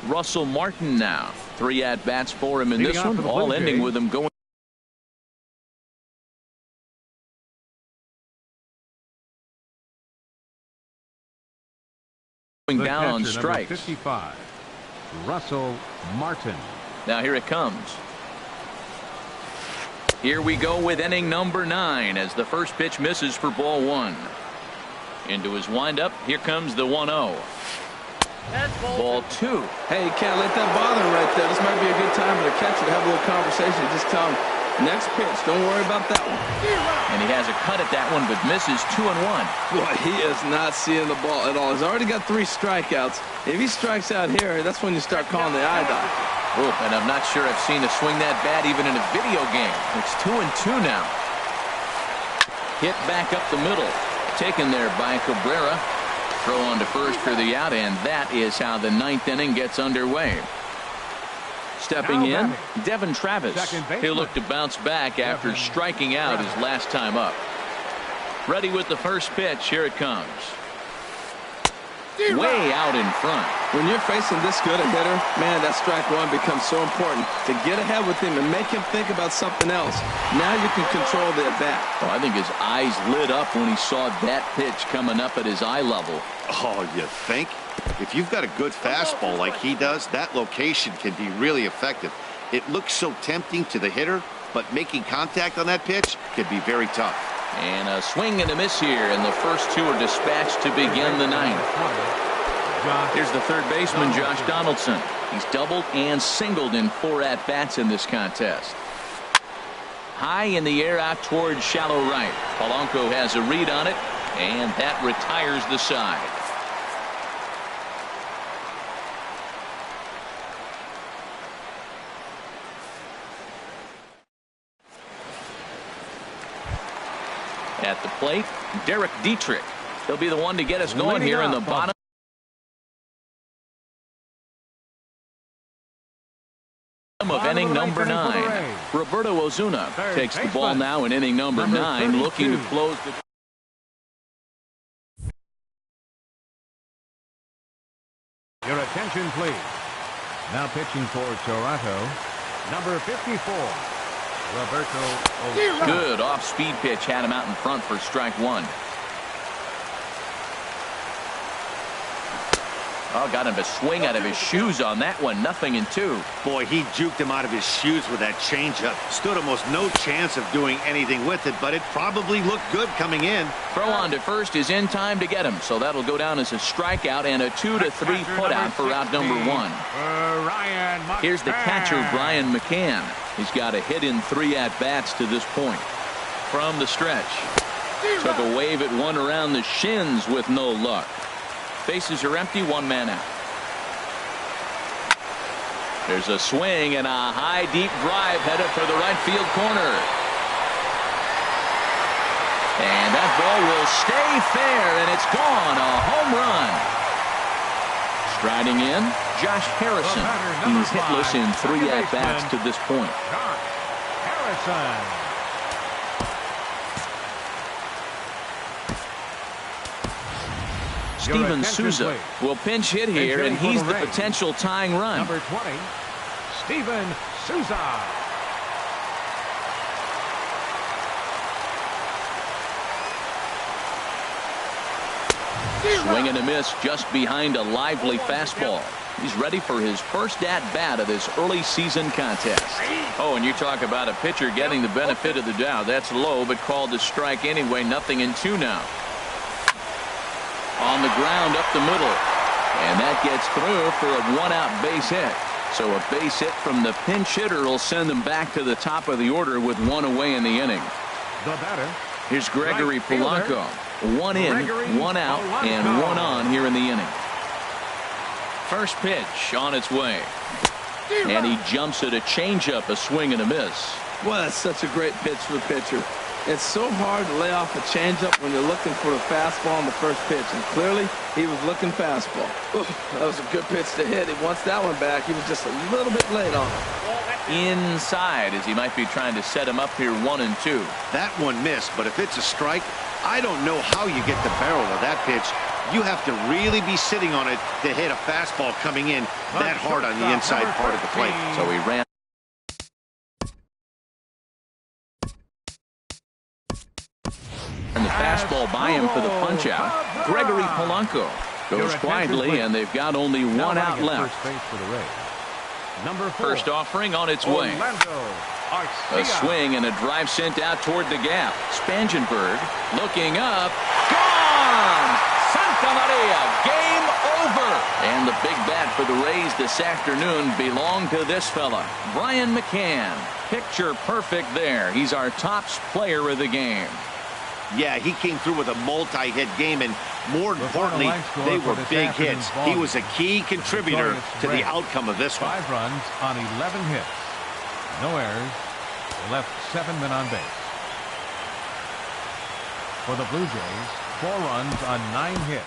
Russell Martin now. 3 at-bats for him in this one, all ending with him going down on strikes. 55, Russell Martin. Now here it comes. Here we go with inning number 9 as the first pitch misses for ball 1. Into his windup. Here comes the 1-0. Ball 2. Hey, you can't let that bother him right there. This might be a good time for the catcher to have a little conversation. Just tell him, next pitch, don't worry about that one. And he has a cut at that one, but misses 2-1. Boy, he is not seeing the ball at all. He's already got 3 strikeouts. If he strikes out here, that's when you start calling the eye doctor. Oh, and I'm not sure I've seen a swing that bad even in a video game. It's 2-2 now. Hit back up the middle. Taken there by Cabrera. Throw on to first for the out, and that is how the 9th inning gets underway. Stepping in, Devin Travis. He'll look to bounce back after striking out his last time up. Ready with the first pitch. Here it comes. Way out in front. When you're facing this good a hitter, man, that strike 1 becomes so important to get ahead with him and make him think about something else. Now you can control the at-bat. Oh, I think his eyes lit up when he saw that pitch coming up at his eye level. Oh, you think? If you've got a good fastball like he does, that location can be really effective. It looks so tempting to the hitter, but making contact on that pitch can be very tough. And a swing and a miss here, and the first 2 are dispatched to begin the 9th. Here's the third baseman, Josh Donaldson. He's doubled and singled in 4 at-bats in this contest. High in the air out towards shallow right. Polanco has a read on it, and that retires the side. At the plate, Derek Dietrich. He'll be the one to get us going here in the bottom of inning number 9. Roberto Ozuna takes the ball now in inning number 9, looking to close the. Your attention, please. Now pitching for Toronto, number 54, Roberto Ozuna. Good off-speed pitch had him out in front for strike 1. Oh, got him to swing out of his shoes on that one. 0-2. Boy, he juked him out of his shoes with that changeup. Stood almost no chance of doing anything with it, but it probably looked good coming in. Throw on to first is in time to get him, so that'll go down as a strikeout and a 2-3 putout for out number 1. Here's the catcher, Brian McCann. He's got a hit in 3 at-bats to this point. From the stretch. Took a wave at one around the shins with no luck. Bases are empty, 1 man out. There's a swing and a high deep drive headed for the right field corner. And that ball will stay fair, and it's gone. A home run. Striding in, Josh Harrison. He's hitless in 3 at-bats to this point. Harrison. Steven Souza will pinch hit here, and he's the potential tying run. Number 20, Steven Souza. Swing and a miss just behind a lively fastball. He's ready for his first at-bat of this early season contest. Oh, and you talk about a pitcher getting the benefit of the doubt. That's low, but called to strike anyway. 0-2 now. On the ground up the middle, and that gets through for a 1-out base hit. So a base hit from the pinch hitter will send them back to the top of the order with 1 away in the inning. The batter, here's Gregory Polanco. 1 in, 1 out, and 1 on here in the inning. First pitch on its way, and he jumps at a changeup, a swing and a miss. Well, that's such a great pitch for the pitcher. It's so hard to lay off a changeup when you're looking for a fastball on the first pitch, and clearly he was looking fastball. Ooh, that was a good pitch to hit. He wants that one back. He was just a little bit late on it. Inside, as he might be trying to set him up here 1 and 2. That one missed, but if it's a strike, I don't know how you get the barrel of that pitch. You have to really be sitting on it to hit a fastball coming in that hard on the inside part of the plate. So he ran. And the fastball by him for the punch out. Gregory Polanco goes quietly, and they've got only 1 out left. First offering on its way. A swing and a drive sent out toward the gap. Spangenberg looking up. Gone! Santa Maria, game over. And the big bat for the Rays this afternoon belonged to this fella, Brian McCann. Picture perfect there. He's our top player of the game. Yeah, he came through with a multi-hit game, and more importantly, they were big hits. He was a key contributor to the outcome of this one. 5 runs on 11 hits. No errors. Left 7 men on base. For the Blue Jays, 4 runs on 9 hits.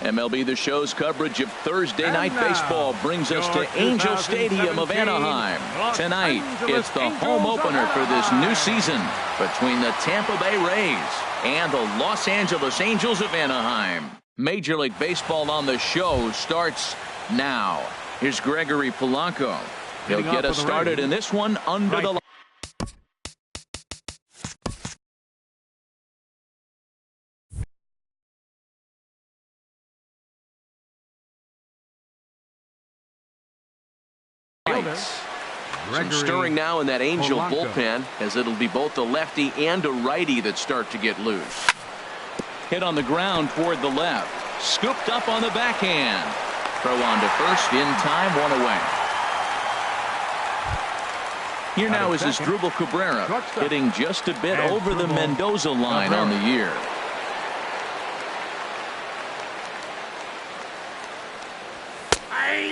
MLB The Show's coverage of Thursday night baseball brings us to Angel Stadium of Anaheim. Tonight, it's the home opener for this new season between the Tampa Bay Rays and the Los Angeles Angels of Anaheim. Major League Baseball on the Show starts now. Here's Gregory Polanco. He'll get us started in this one under the Some stirring now in that Angel bullpen, as it'll be both a lefty and a righty that start to get loose. Hit on the ground toward the left. Scooped up on the backhand. Throw on to first in time, one away. Here now is Asdrubal Cabrera, hitting just a bit over the Mendoza line on the year.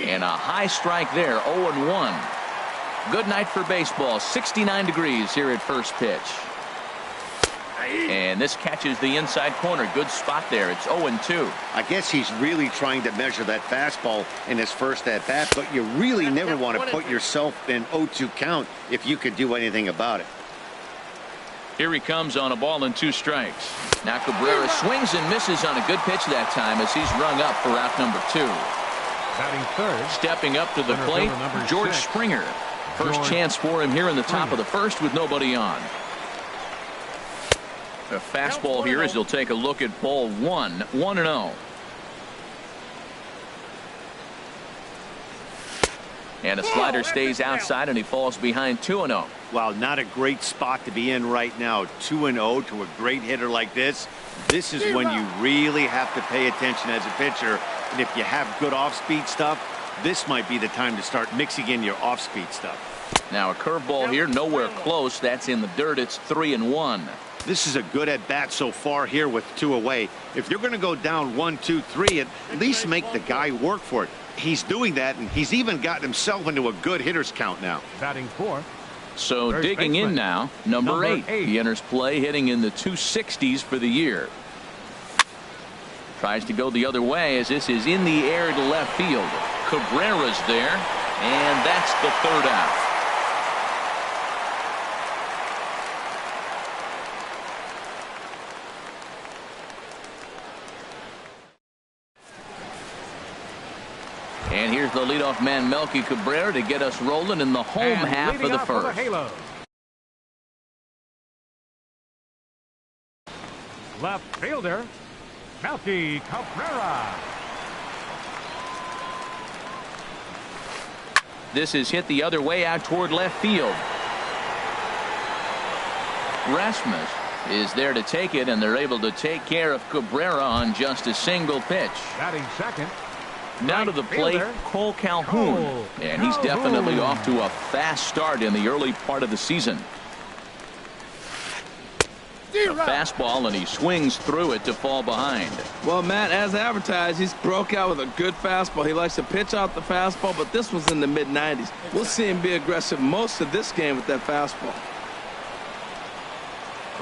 And a high strike there, 0-1. Good night for baseball. 69 degrees here at first pitch. And this catches the inside corner. Good spot there. It's 0-2. I guess he's really trying to measure that fastball in his first at bat, but you really never want to put yourself in 0-2 count if you could do anything about it. Here he comes on a ball and 2 strikes. Now Cabrera swings and misses on a good pitch that time as he's rung up for out number 2. Batting third. Stepping up to the plate, George Springer. First chance for him here in the top of the first with nobody on. A fastball here as he'll take a look at ball 1, 1-0. And a slider stays outside and he falls behind 2-0. Wow, not a great spot to be in right now. 2-0 to a great hitter like this. This is when you really have to pay attention as a pitcher. And if you have good off-speed stuff, this might be the time to start mixing in your off-speed stuff. Now a curveball here, nowhere close. That's in the dirt. It's 3-1. This is a good at-bat so far here with 2 away. If you're going to go down 1, 2, 3, at least make the guy work for it. He's doing that, and he's even gotten himself into a good hitter's count now. Batting fourth. So digging in now, number 8. He enters play hitting in the 260s for the year. Tries to go the other way as this is in the air to left field. Cabrera's there, and that's the 3rd out. And here's the leadoff man, Melky Cabrera, to get us rolling in the home half of the first. Left fielder, Melky Cabrera. This is hit the other way out toward left field. Rasmus is there to take it, and they're able to take care of Cabrera on just a single pitch. Batting second. Now to the plate, Cole Calhoun. And he's definitely off to a fast start in the early part of the season. A fastball, and he swings through it to fall behind. Well, Matt, as advertised, he's broke out with a good fastball. He likes to pitch out the fastball, but this was in the mid-90s. We'll see him be aggressive most of this game with that fastball.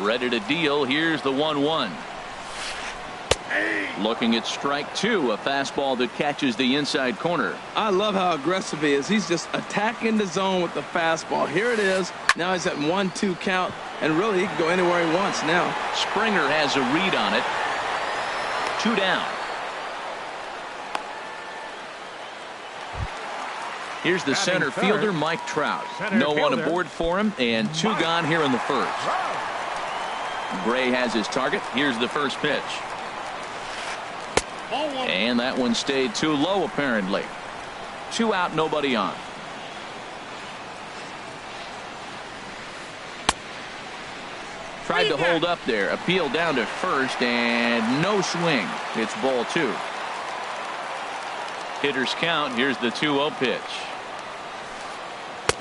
Ready to deal. Here's the 1-1. Looking at strike 2, a fastball that catches the inside corner. I love how aggressive he is. He's just attacking the zone with the fastball. Here it is. Now he's at 1-2 count, and really he can go anywhere he wants now. Springer has a read on it. 2 down. Here's the center fielder, Mike Trout. No one aboard for him, and 2 gone here in the first. Gray has his target. Here's the first pitch. And that one stayed too low, apparently. 2 out, nobody on. Tried to hold up there. Appeal down to first, and no swing. It's ball 2. Hitters count. Here's the 2-0 pitch.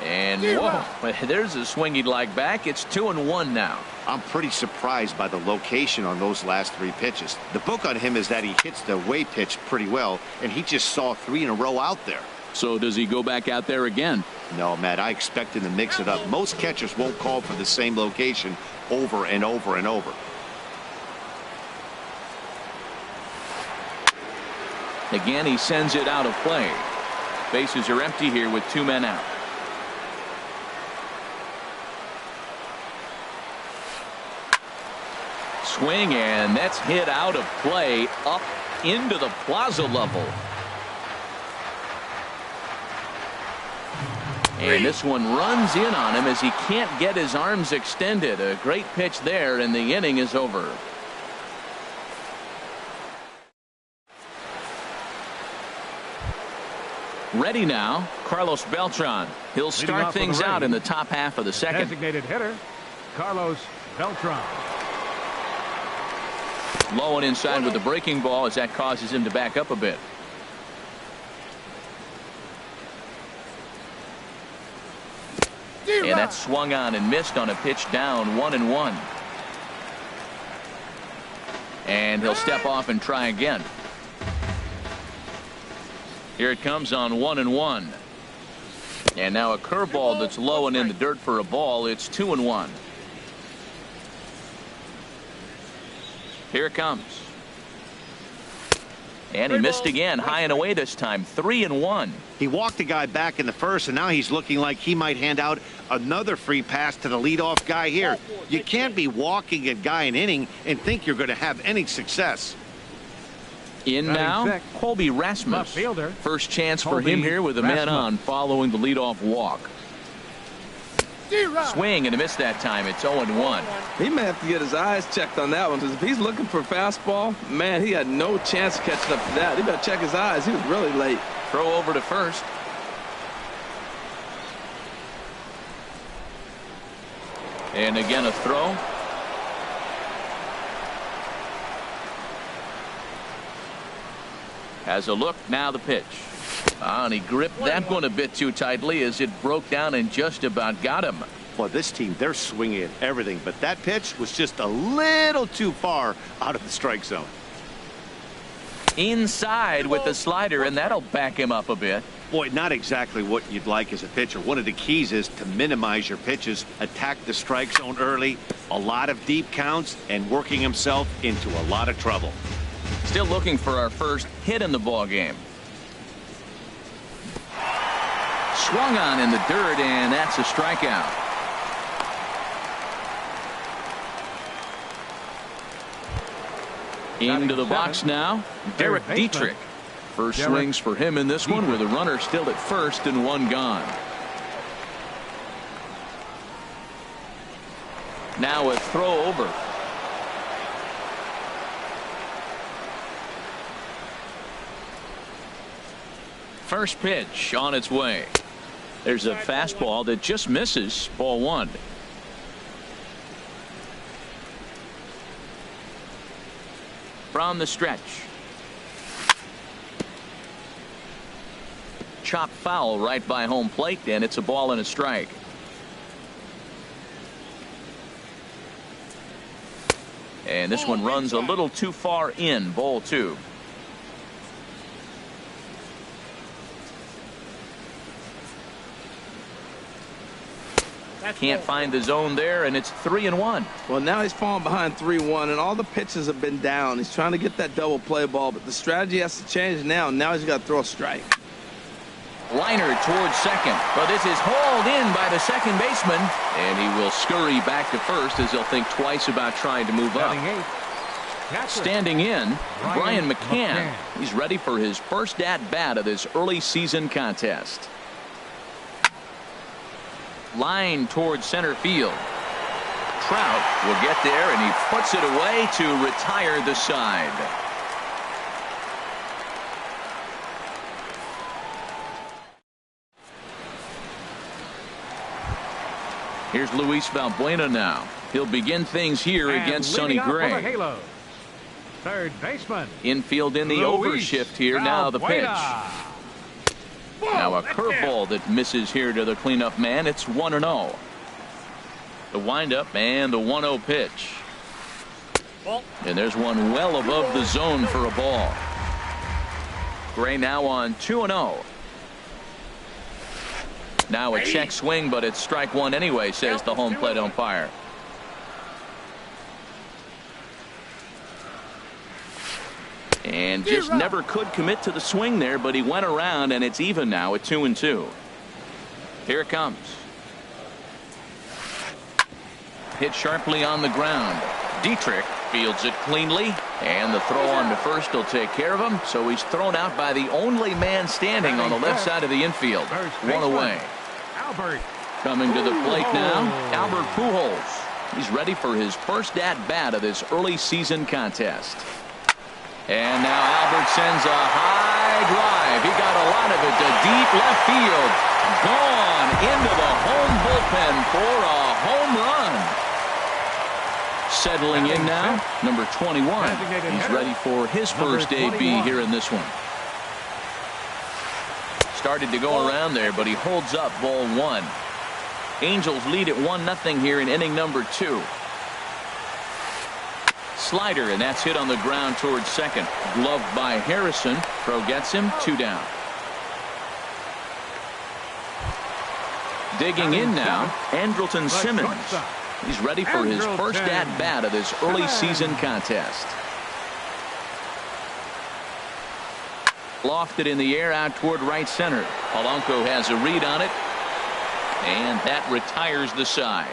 And whoa, there's a swing he'd like back. It's 2-1 now. I'm pretty surprised by the location on those last 3 pitches. The book on him is that he hits the away pitch pretty well, and he just saw 3 in a row out there. So does he go back out there again? No, Matt, I expect him to mix it up. Most catchers won't call for the same location over and over and over. Again, he sends it out of play. Bases are empty here with 2 men out. Swing, and that's hit out of play up into the plaza level. And this one runs in on him as he can't get his arms extended. A great pitch there, and the inning is over. Ready now, Carlos Beltran. He'll start things out in the top half of the second. Designated hitter, Carlos Beltran. Low and inside with the breaking ball as that causes him to back up a bit. And that swung on and missed on a pitch down 1-1. And he'll step off and try again. Here it comes on 1-1. And now a curveball that's low and in the dirt for a ball. It's 2-1. Here it comes. And he missed again, high and away this time, 3-1. He walked a guy back in the first, and now he's looking like he might hand out another free pass to the leadoff guy here. You can't be walking a guy an inning and think you're going to have any success. In now, Colby Rasmus. First chance for him here with a man on following the leadoff walk. Swing and a miss that time. It's 0-1. He may have to get his eyes checked on that one, because if he's looking for fastball, man, he had no chance of catching up to that. He better check his eyes. He was really late. Throw over to first. And again a throw. Has a look, now the pitch. And he gripped that one a bit too tightly as it broke down and just about got him. Well, this team, they're swinging at everything, but that pitch was just a little too far out of the strike zone. Inside with the slider, and that'll back him up a bit. Boy, not exactly what you'd like as a pitcher. One of the keys is to minimize your pitches, attack the strike zone early, a lot of deep counts, and working himself into a lot of trouble. Still looking for our first hit in the ball game. Swung on in the dirt, and that's a strikeout. Into the box now, Derek Dietrich. First swings for him in this one with a runner still at first and one gone. Now a throw over. First pitch on its way. There's a fastball that just misses. Ball 1. From the stretch. Chop foul right by home plate, and it's a ball and a strike. And this one runs a little too far in. Ball 2. Can't find the zone there, and it's 3-1. Well, now he's falling behind 3-1, and all the pitches have been down. He's trying to get that double play ball, but the strategy has to change now. Now he's got to throw a strike. Liner towards second, but this is hauled in by the second baseman, and he will scurry back to first as he'll think twice about trying to move up. Standing in, Brian McCann. He's ready for his first at-bat of this early season contest. Line towards center field. Trout will get there, and he puts it away to retire the side. Here's Luis Valbuena now. He'll begin things here against Sonny Gray. Third baseman. Infield in the overshift here. Now the pitch. Now a curveball that misses here to the cleanup man. It's 1-0. The windup and the 1-0 pitch. And there's one well above the zone for a ball. Gray now on 2-0. Now a check swing, but it's strike one anyway, says the home plate umpire. And just never could commit to the swing there, but he went around, and it's even now at 2-2. Here it comes. Hit sharply on the ground. Dietrich fields it cleanly, and the throw on to first will take care of him. So he's thrown out by the only man standing on the left side of the infield. One away. Albert. Coming to the plate now, Albert Pujols. He's ready for his first at-bat of this early season contest. And now Albert sends a high drive. He got a lot of it to deep left field. Gone into the home bullpen for a home run. Settling in now, number 21. He's ready for his first AB here in this one. Started to go around there, but he holds up ball one. Angels lead at 1-0 here in inning number 2. Slider, and that's hit on the ground towards second. Gloved by Harrison. Throw gets him, 2 down. Digging in now, Andrelton Simmons. He's ready for his first at-bat of this early season contest. Lofted in the air out toward right center. Polanco has a read on it, and that retires the side.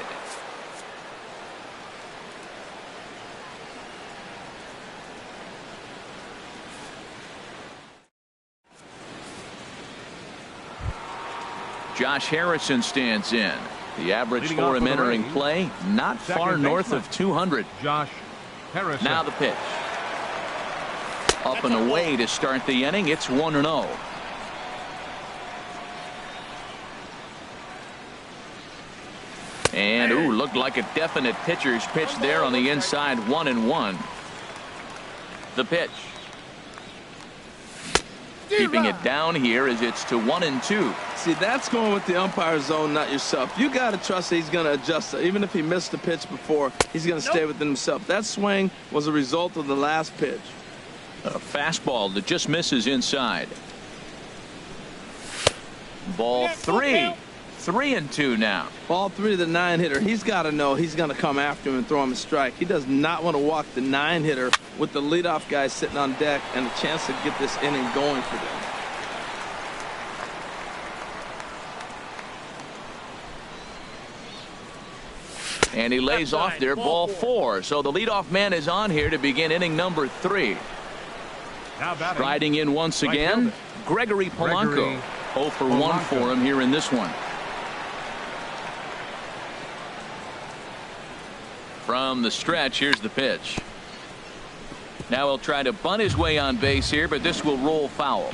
Josh Harrison stands in. The average for him entering play, not far north of 200. Josh Harrison. Now the pitch. Up and away to start the inning. It's 1-0. And ooh, looked like a definite pitcher's pitch there on the inside. 1-1. The pitch. Keeping it down here as it's to 1-2. See, that's going with the umpire's zone, not yourself. You got to trust that he's going to adjust. Even if he missed the pitch before, he's going to stay within himself. That swing was a result of the last pitch. A fastball that just misses inside. Ball 3. 3-2 now. Ball 3 to the 9-hitter. He's got to know he's going to come after him and throw him a strike. He does not want to walk the 9-hitter with the leadoff guy sitting on deck and a chance to get this inning going for them. And he lays off there, ball 4. So the leadoff man is on here to begin inning number 3. Striding in once again, Gregory Polanco. 0 for 1 for him here in this one. From the stretch, here's the pitch. Now he'll try to bunt his way on base here, but this will roll foul.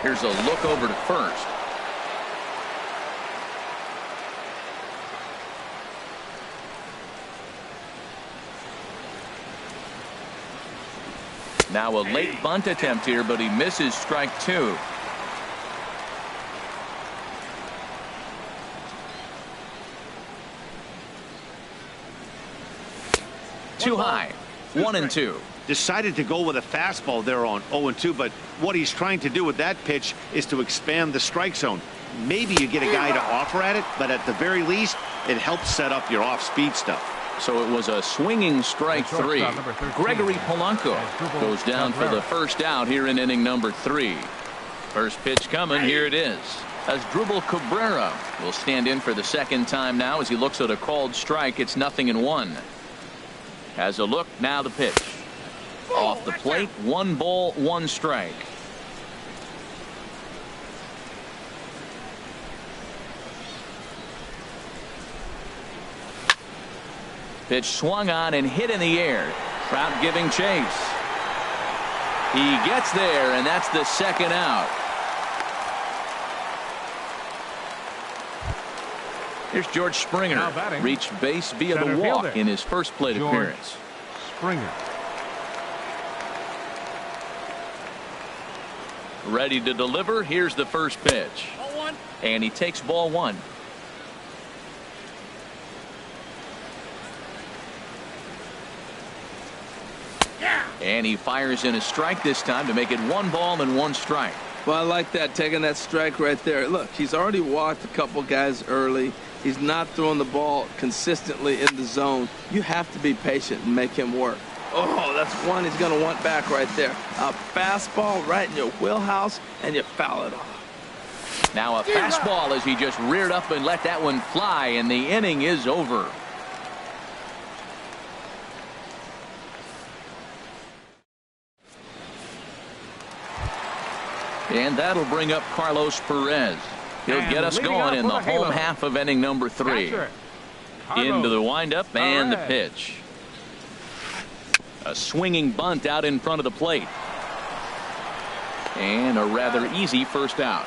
Here's a look over to first. Now a late bunt attempt here, but he misses strike 2. Too high. 1-2. Decided to go with a fastball there on 0-2, but what he's trying to do with that pitch is to expand the strike zone. Maybe you get a guy to offer at it, but at the very least, it helps set up your off-speed stuff. So it was a swinging strike 3. Gregory Polanco goes down for the first out here in inning number 3. First pitch coming. Here it is. Asdrubal Cabrera will stand in for the second time now as he looks at a called strike. It's 0-1. Has a look. Now the pitch. Off the plate. 1 ball, 1 strike. Pitch swung on and hit in the air. Trout giving chase. He gets there, and that's the second out. Here's George Springer. Reached base via the walk in his first plate appearance. Springer. Ready to deliver. Here's the first pitch. And he takes ball 1. And he fires in a strike this time to make it 1 ball and 1 strike. Well, I like that, taking that strike right there. Look, he's already walked a couple guys early. He's not throwing the ball consistently in the zone. You have to be patient and make him work. Oh, that's one he's going to want back right there. A fastball right in your wheelhouse, and you foul it off. Now a fastball as he just reared up and let that one fly, and the inning is over. And that'll bring up Carlos Perez. He'll get us going in the home half of inning number 3. Into the windup and the pitch. A swinging bunt out in front of the plate. And a rather easy first out.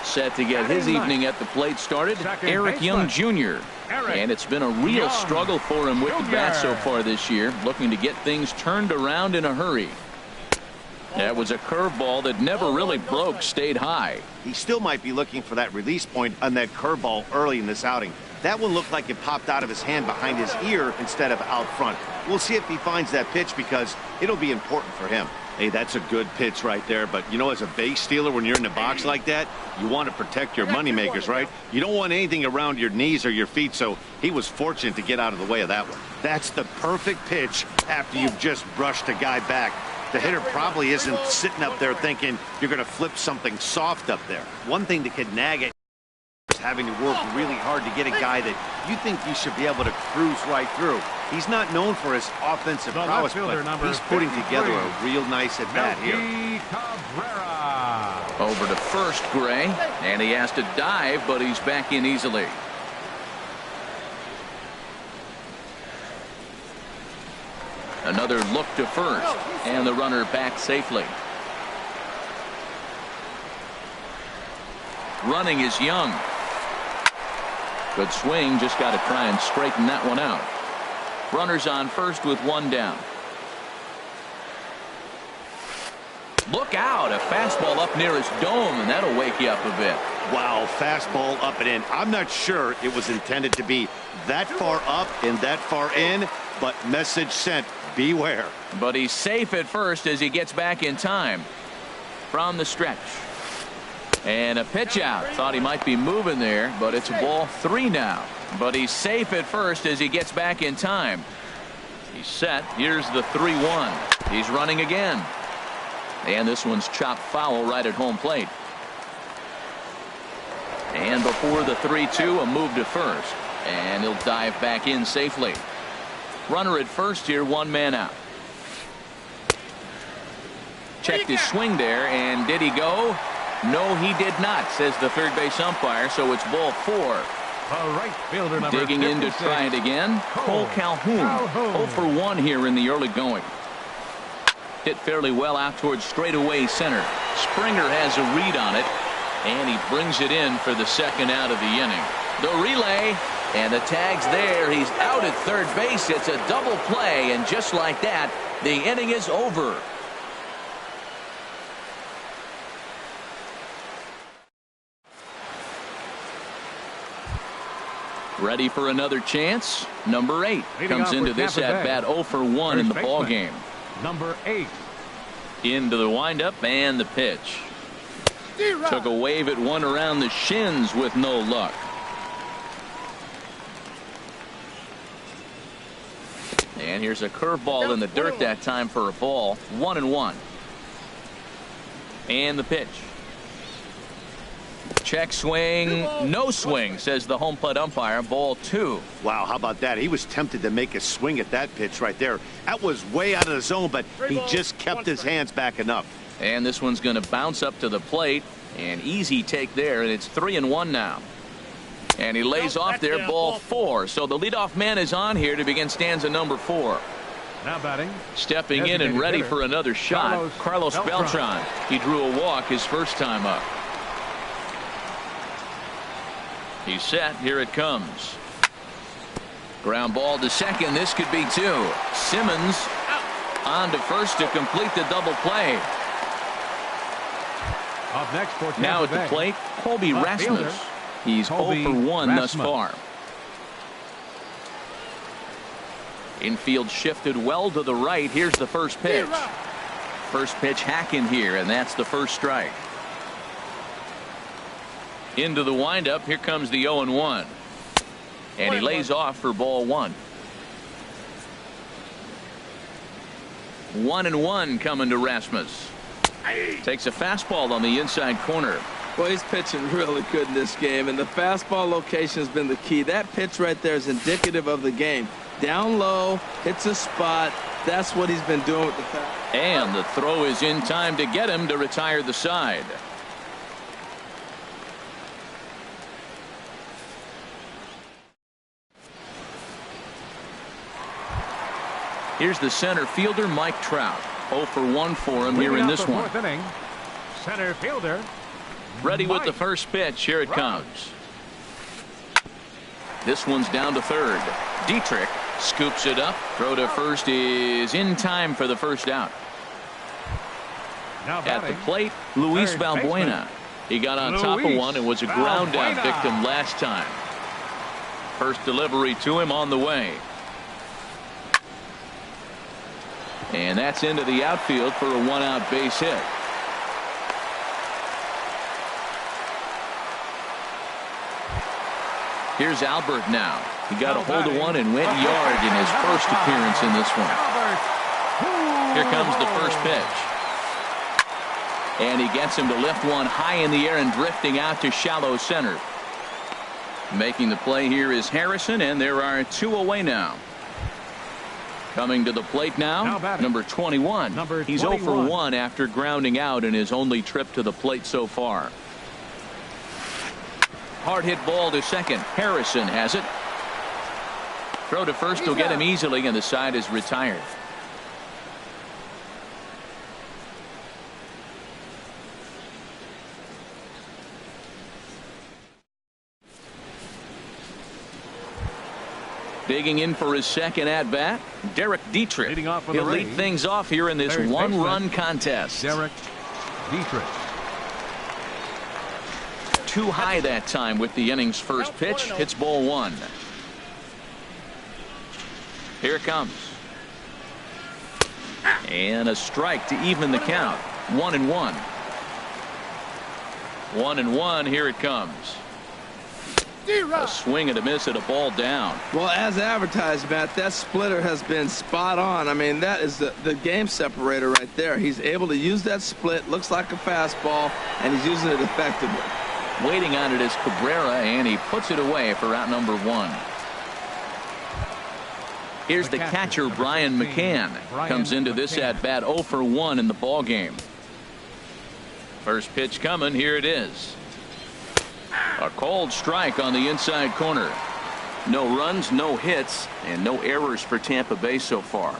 Set to get his evening at the plate started, Eric Young Jr. And it's been a real struggle for him with the bat so far this year, looking to get things turned around in a hurry. That was a curveball that never really broke, stayed high. He still might be looking for that release point on that curveball early in this outing. That one looked like it popped out of his hand behind his ear instead of out front. We'll see if he finds that pitch because it'll be important for him. Hey, that's a good pitch right there. But, you know, as a base stealer, when you're in the box like that, you want to protect your moneymakers, right? You don't want anything around your knees or your feet, so he was fortunate to get out of the way of that one. That's the perfect pitch after you've just brushed a guy back. The hitter probably isn't sitting up there thinking you're going to flip something soft up there. One thing that could nag it is having to work really hard to get a guy that you think you should be able to cruise right through. He's not known for his offensive prowess, but he's putting together a real nice at-bat here. Over to first, Gray, and he has to dive, but he's back in easily. Another look to first, and the runner back safely. Running is Young. Good swing, just got to try and straighten that one out. Runners on first with 1 down. Look out, a fastball up near his dome, and that'll wake you up a bit. Wow, fastball up and in. I'm not sure it was intended to be that far up and that far in, but message sent. Beware. But he's safe at first as he gets back in time from the stretch. And a pitch out. Thought he might be moving there, but it's ball 3 now. But he's safe at first as he gets back in time. He's set. Here's the 3-1. He's running again. And this one's chopped foul right at home plate. And before the 3-2, a move to first. And he'll dive back in safely. Runner at first here, 1 man out. Checked his swing there, and did he go? No, he did not, says the third base umpire, so it's ball 4. Right fielder number Digging 56. in to try it again, Cole Calhoun. 0 for 1 here in the early going. Hit fairly well out towards straightaway center. Springer has a read on it, and he brings it in for the second out of the inning. The relay. And the tag's there. He's out at third base. It's a double play, and just like that, the inning is over. Ready for another chance? Number 8 comes into this at-bat 0 for 1 in the ball game. Number 8. Into the windup and the pitch. Took a wave at one around the shins with no luck. And here's a curveball in the dirt that time for a ball. 1-1. And the pitch. Check swing. No swing, says the home plate umpire. Ball 2. Wow, how about that? He was tempted to make a swing at that pitch right there. That was way out of the zone, but he just kept his hands back enough. And this one's going to bounce up to the plate. An easy take there, and it's 3-1 now. And he lays off there, ball 4. So the leadoff man is on here to begin stanza number 4. Now batting. Stepping in and ready for another shot, Carlos Beltran. He drew a walk his first time up. He's set. Here it comes. Ground ball to second. This could be 2. Simmons on to first to complete the double play. Up next for now at the plate, Colby Rasmus. He's 0 for 1 thus far. Infield shifted well to the right. Here's the first pitch. First pitch hacking here, and that's the first strike. Into the windup. Here comes the 0-1. And he lays off for ball one. 1-1 coming to Rasmus. Takes a fastball on the inside corner. Well, he's pitching really good in this game, and the fastball location has been the key. That pitch right there is indicative of the game. Down low, hits a spot. That's what he's been doing with the fastball. And the throw is in time to get him to retire the side. Here's the center fielder, Mike Trout. 0 for 1 for him here in this one. Inning, center fielder. Ready with the first pitch. Here it comes. This one's down to third. Dietrich scoops it up. Throw to first is in time for the first out. Now At the plate, Luis third Valbuena. He got on top of one and was a ground out victim last time. First delivery to him on the way. And that's into the outfield for a one-out base hit. Here's Albert now. He got a hold of one and went yard in his first appearance in this one. Here comes the first pitch. And he gets him to lift one high in the air and drifting out to shallow center. Making the play here is Harrison, and there are two away now. Coming to the plate now, number 21. He's 0 for 1 after grounding out in his only trip to the plate so far. Hard hit ball to second. Harrison has it. Throw to first will get him easily, and the side is retired. Digging in for his second at-bat, Derek Dietrich. He'll lead things off here in this one-run contest. Derek Dietrich. Too high that time with the inning's first pitch. Hits ball one. Here it comes. And a strike to even the count. 1-1. 1-1. Here it comes. A swing and a miss at a ball down. Well, as advertised, Matt, that splitter has been spot on. I mean, that is the game separator right there. He's able to use that split. Looks like a fastball, and he's using it effectively. Waiting on it is Cabrera, and he puts it away for out number one. Here's the catcher, Brian McCann. Comes into this at-bat 0 for 1 in the ball game. First pitch coming. Here it is. A cold strike on the inside corner. No runs, no hits, and no errors for Tampa Bay so far.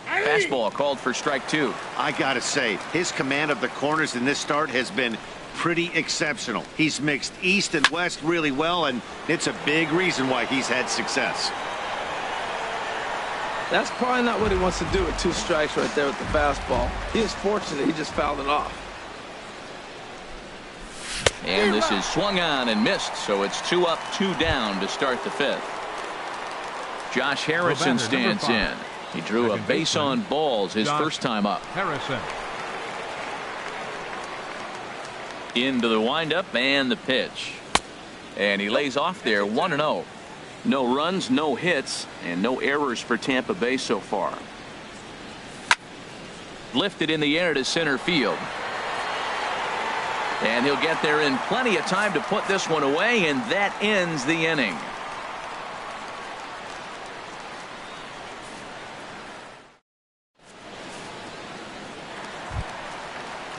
Fastball called for strike two. I gotta say, his command of the corners in this start has been pretty exceptional. He's mixed east and west really well, and it's a big reason why he's had success. That's probably not what he wants to do with 2 strikes right there with the fastball. He is fortunate he just fouled it off. And this is swung on and missed, so it's 2 up, 2 down to start the 5th. Josh Harrison stands in. He drew a base on balls his first time up. Harrison. Into the windup and the pitch. And he lays off there 1-0. No runs, no hits, and no errors for Tampa Bay so far. Lifted in the air to center field. And he'll get there in plenty of time to put this one away, and that ends the inning.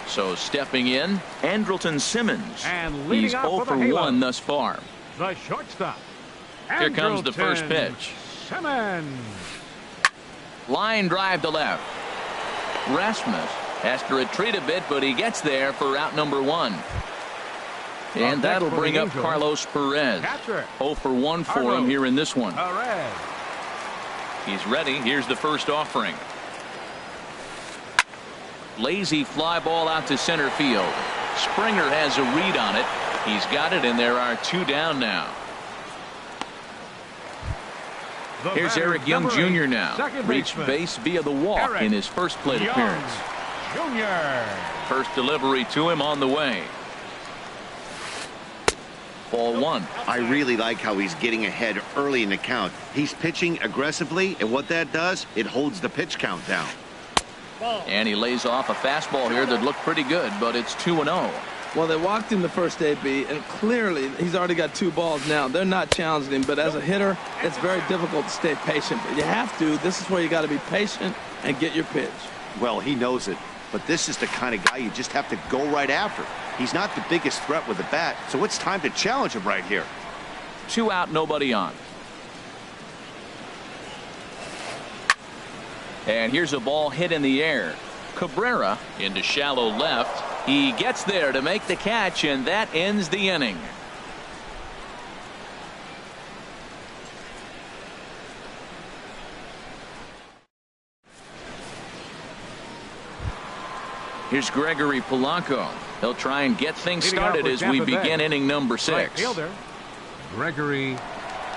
So stepping in, Andrelton Simmons. And he's 0 for 1 thus far. The shortstop. Here comes the first pitch. Simmons. Line drive to left. Rasmus has to retreat a bit, but he gets there for out number 1. And that'll bring up Carlos Perez. 0 for 1 for him here in this one. He's ready. Here's the first offering. Lazy fly ball out to center field. Springer has a read on it. He's got it, and there are 2 down now. Here's Eric Young Jr. now. Reached base via the walk in his first plate appearance. Jr. First delivery to him on the way. Ball one. I really like how he's getting ahead early in the count. He's pitching aggressively, and what that does, it holds the pitch count down. And he lays off a fastball here that looked pretty good, but it's 2-0. Well, they walked him the first AB, and clearly he's already got 2 balls now. They're not challenging him, but as a hitter, it's very difficult to stay patient. But you have to. This is where you got to be patient and get your pitch. Well, he knows it, but this is the kind of guy you just have to go right after. He's not the biggest threat with the bat, so it's time to challenge him right here. 2 out, nobody on. And here's a ball hit in the air. Cabrera into shallow left. He gets there to make the catch, and that ends the inning. Here's Gregory Polanco. He'll try and get things started as we begin inning number 6. Right fielder, Gregory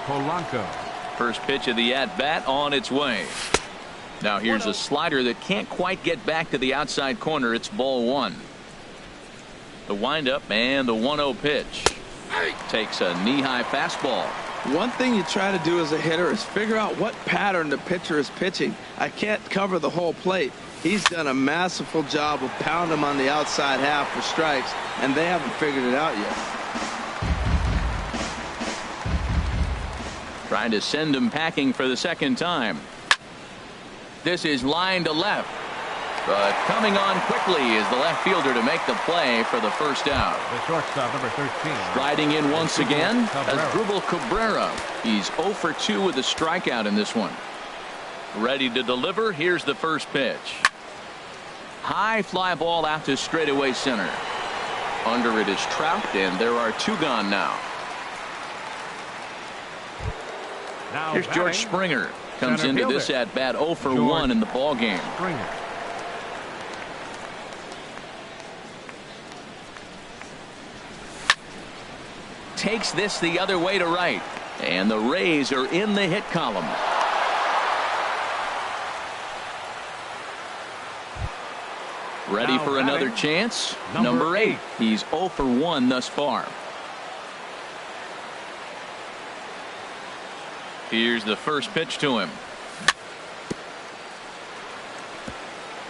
Polanco. First pitch of the at-bat on its way. Now here's a slider that can't quite get back to the outside corner. It's ball 1. The windup and the 1-0 pitch. Takes a knee-high fastball. One thing you try to do as a hitter is figure out what pattern the pitcher is pitching. I can't cover the whole plate. He's done a masterful job of pounding him on the outside half for strikes, and they haven't figured it out yet. Trying to send him packing for the second time. This is line to left. But coming on quickly is the left fielder to make the play for the first out. The shortstop, number 13. Riding in once again, Asdrubal Cabrera. He's 0 for 2 with a strikeout in this one. Ready to deliver. Here's the first pitch. High fly ball out to straightaway center. Under it is Trout, and there are 2 gone now. Here's George Springer. Comes into this at bat 0 for 1 in the ball game. Takes this the other way to right, and the Rays are in the hit column. Ready for another chance? Number 8. He's 0 for 1 thus far. Here's the first pitch to him.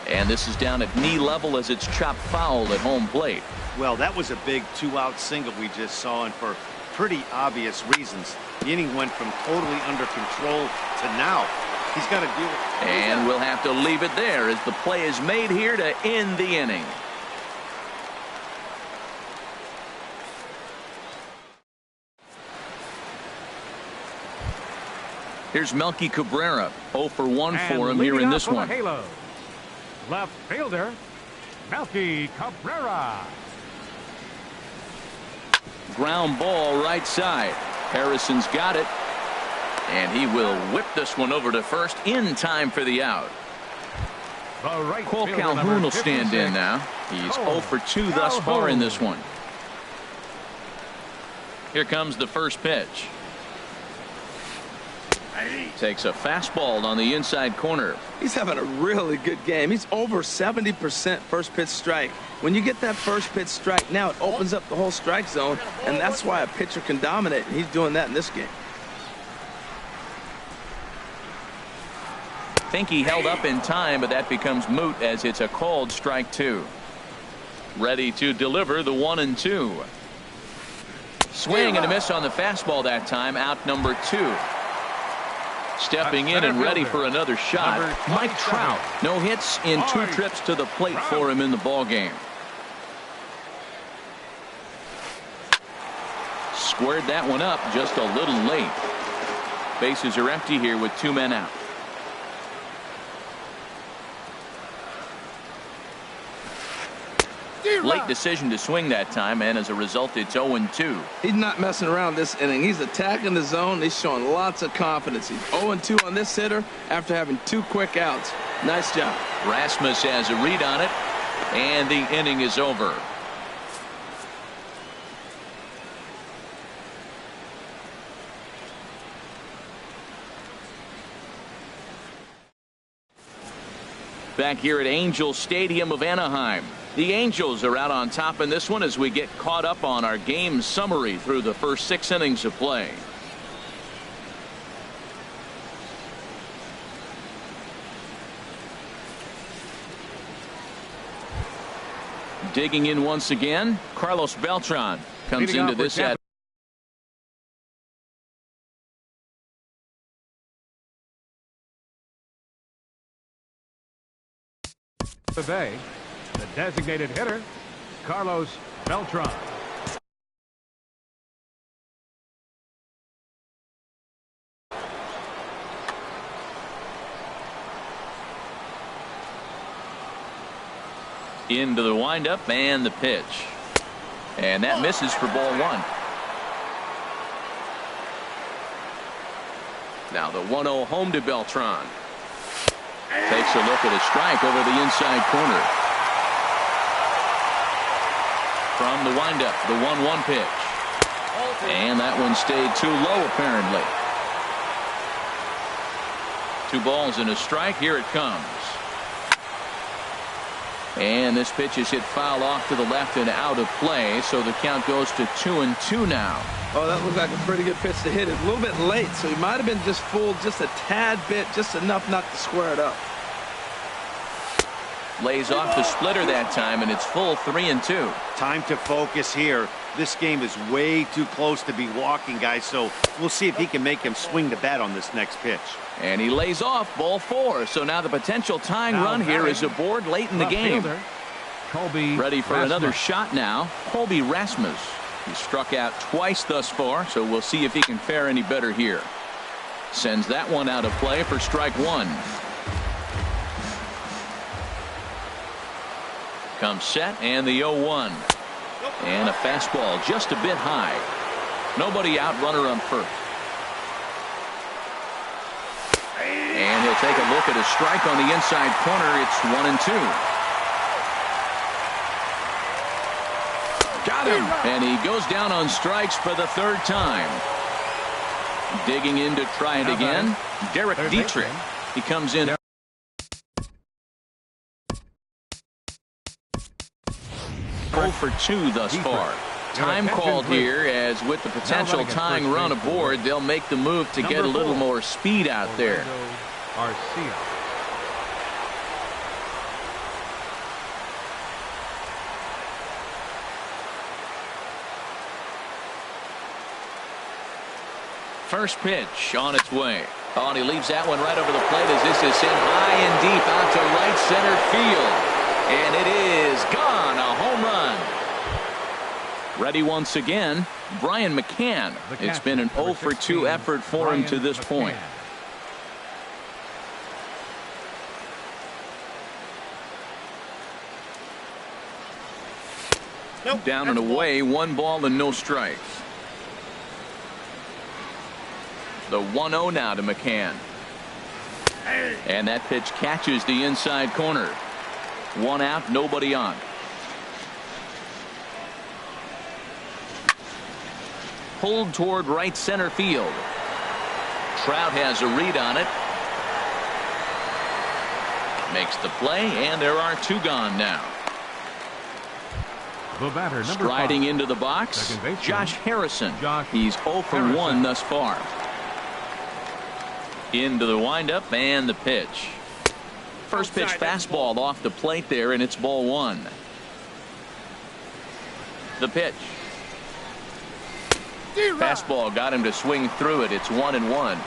And this is down at knee level as it's chopped foul at home plate. Well, that was a big 2-out single we just saw, and for pretty obvious reasons. The inning went from totally under control to now. He's got to deal with it. And we'll have to leave it there as the play is made here to end the inning. Here's Melky Cabrera. 0 for 1 for him here in this one. Left fielder, Melky Cabrera. Ground ball right side. Harrison's got it. And he will whip this one over to first in time for the out. Cole Calhoun will stand in now. He's 0 for 2 thus far in this one. Here comes the first pitch. Takes a fastball on the inside corner. He's having a really good game. He's over 70% first pitch strike. When you get that first pitch strike, now it opens up the whole strike zone, and that's why a pitcher can dominate. He's doing that in this game. I think he held up in time, but that becomes moot as it's a called strike 2. Ready to deliver the 1-2. Swing and a miss on the fastball that time. Out number 2. Stepping in and ready for another shot, Mike Trout. No hits in 2 trips to the plate for him in the ball game. Squared that one up just a little late. Bases are empty here with 2 men out. Late decision to swing that time, and as a result, it's 0-2. He's not messing around this inning. He's attacking the zone. He's showing lots of confidence. He's 0-2 on this hitter after having 2 quick outs. Nice job. Rasmus has a read on it, and the inning is over. back here at Angel Stadium of Anaheim. The Angels are out on top in this one as we get caught up on our game summary through the first 6 innings of play. Digging in once again, Carlos Beltran comes into this at today, the designated hitter, Carlos Beltran. Into the windup and the pitch. And that misses for ball 1. Now the 1-0 home to Beltran. Takes a look at a strike over the inside corner. From the windup, the 1-1 pitch. And that one stayed too low apparently. 2 balls and a strike. Here it comes. And this pitch is hit foul off to the left and out of play, so the count goes to 2-2 now. Oh, that looked like a pretty good pitch to hit it. A little bit late, so he might have been just fooled just a tad bit, just enough not to square it up. Lays off the splitter that time, and it's full 3-2. Time to focus here. This game is way too close to be walking, guys, so we'll see if he can make him swing the bat on this next pitch. And he lays off ball 4. So now the potential tying run here is aboard late in the game. Ready for another shot now. Colby Rasmus. He struck out twice thus far, so we'll see if he can fare any better here. Sends that one out of play for strike 1. Comes set and the 0-1. And a fastball just a bit high. Nobody out, runner on first. And he'll take a look at a strike on the inside corner. It's 1-2. Got him. And he goes down on strikes for the 3rd time. Digging in to try it again. Derek Dietrich. He comes in. 0 for 2 thus far. Time called here, as with the potential tying run aboard, they'll make the move to get a little more speed out there. First pitch on its way. Oh, and he leaves that one right over the plate as this is sent high and deep out to right center field. And it is gone. A home run. Ready once again, Brian McCann. It's been an 0 for 2 effort for him to this point. Down and away, 1 ball and no strikes. The 1-0 now to McCann. And that pitch catches the inside corner. 1 out, nobody on. Pulled toward right center field. Trout has a read on it. Makes the play, and there are 2 gone now. The batter, striding 5, into the box, Josh Harrison. He's 0 for Harrison. 1 thus far. Into the windup and the pitch. First pitch fastball off the plate there, and it's ball 1. The pitch. Fastball got him to swing through it. It's 1-1.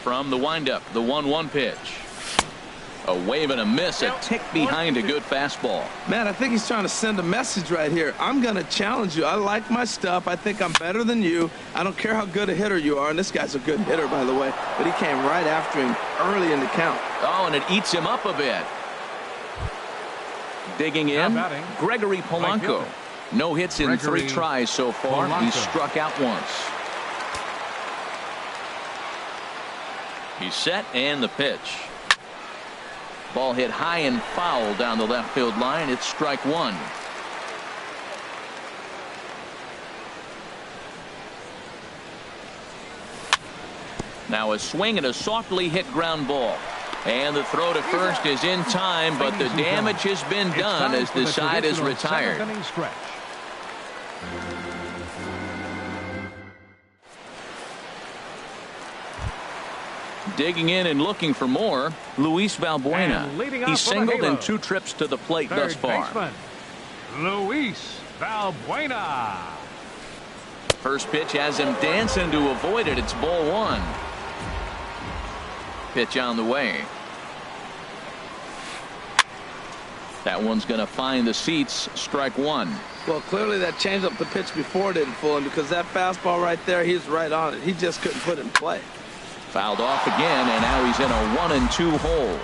From the windup, the 1-1 pitch. A wave and a miss, a tick behind a good fastball. Man, I think he's trying to send a message right here. I'm going to challenge you. I like my stuff. I think I'm better than you. I don't care how good a hitter you are. And this guy's a good hitter, by the way. But he came right after him early in the count. Oh, and it eats him up a bit. Digging in, Gregory Polanco. No hits in 3 tries so far. He's struck out once. He's set and the pitch. Ball hit high and foul down the left field line. It's strike 1. Now a swing and a softly hit ground ball. And the throw to first is in time, but the damage has been done as the side is retired. Digging in and looking for more, Luis Valbuena. He's singled in 2 trips to the plate thus far. Baseman, Luis Valbuena. First pitch has him dancing to avoid it. It's ball 1. Pitch on the way. That one's going to find the seats. Strike 1. Well, clearly that changeup the pitch before didn't fool him, because that fastball right there, he's right on it. He just couldn't put it in play. Fouled off again, and now he's in a 1-2 hole.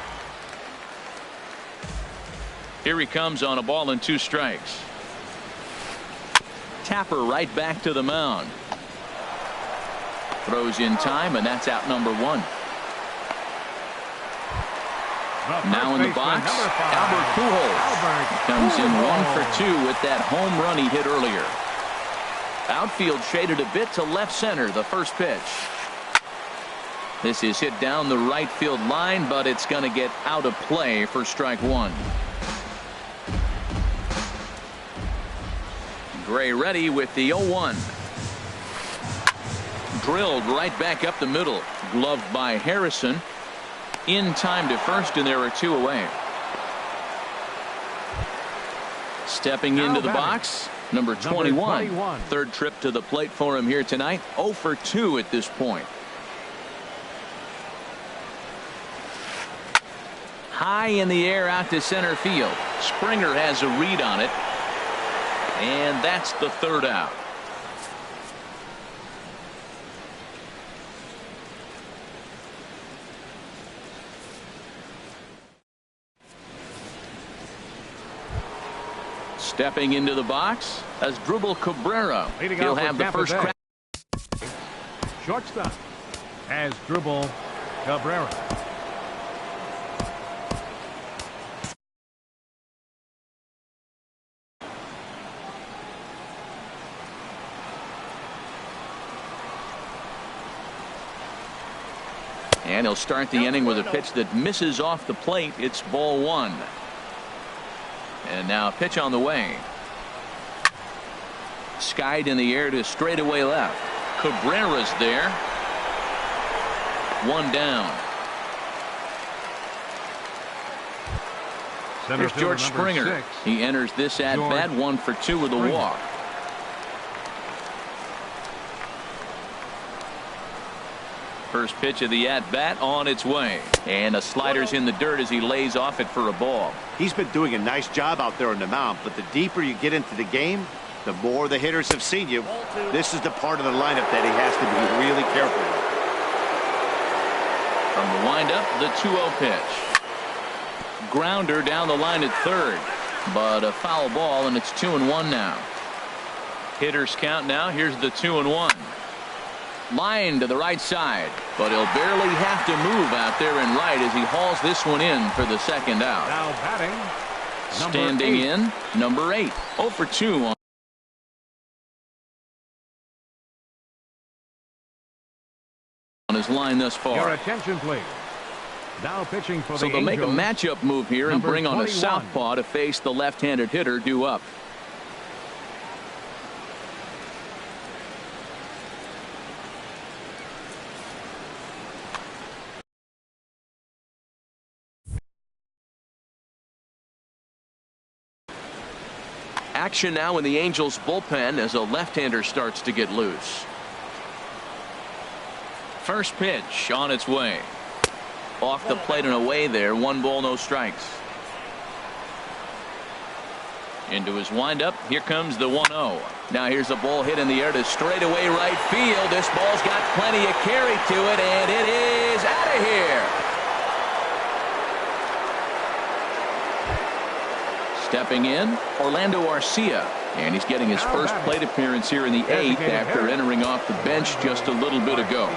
Here he comes on a ball and 2 strikes. Tapper right back to the mound. Throws in time, and that's out number 1. Now in the box, Albert Pujols comes in 1 for 2 with that home run he hit earlier. Outfield shaded a bit to left center, the first pitch. This is hit down the right field line, but it's going to get out of play for strike 1. Gray ready with the 0-1. Drilled right back up the middle. Gloved by Harrison. In time to first, and there are 2 away. Stepping into the box, number 21. Third trip to the plate for him here tonight. 0 for 2 at this point. High in the air out to center field. Springer has a read on it. And that's the 3rd out. Stepping into the box as Dribble Cabrera. He'll have the first crack. Shortstop as Dribble Cabrera. And he'll start the inning with a pitch that misses off the plate. It's ball 1. And now a pitch on the way. Skied in the air to straightaway left. Cabrera's there. 1 down. Here's George Springer. 6. He enters this at bat 1 for 2 with a walk. First pitch of the at-bat on its way. And a slider's in the dirt as he lays off it for a ball. He's been doing a nice job out there on the mound, but the deeper you get into the game, the more the hitters have seen you. This is the part of the lineup that he has to be really careful with. From the windup, the 2-0 pitch. Grounder down the line at third. But a foul ball, and it's 2-1 now. Hitters count now. Here's the 2-1. Line to the right side, but he'll barely have to move out there and right as he hauls this one in for the 2nd out. Now batting, standing 8. in, number 8. 0 for 2 on his line thus far. Your attention, please. Now pitching for the So they'll make a Angels, matchup move here and bring on 21. a southpaw to face the left-handed hitter due up. Action now in the Angels bullpen as a left-hander starts to get loose. First pitch on its way. Off the plate and away there. 1 ball, no strikes. Into his windup. Here comes the 1-0. Now here's a ball hit in the air to straightaway right field. This ball's got plenty of carry to it, and it is out of here. Stepping in, Orlando Arcia, and he's getting his first plate appearance here in the 8th after entering off the bench just a little bit ago.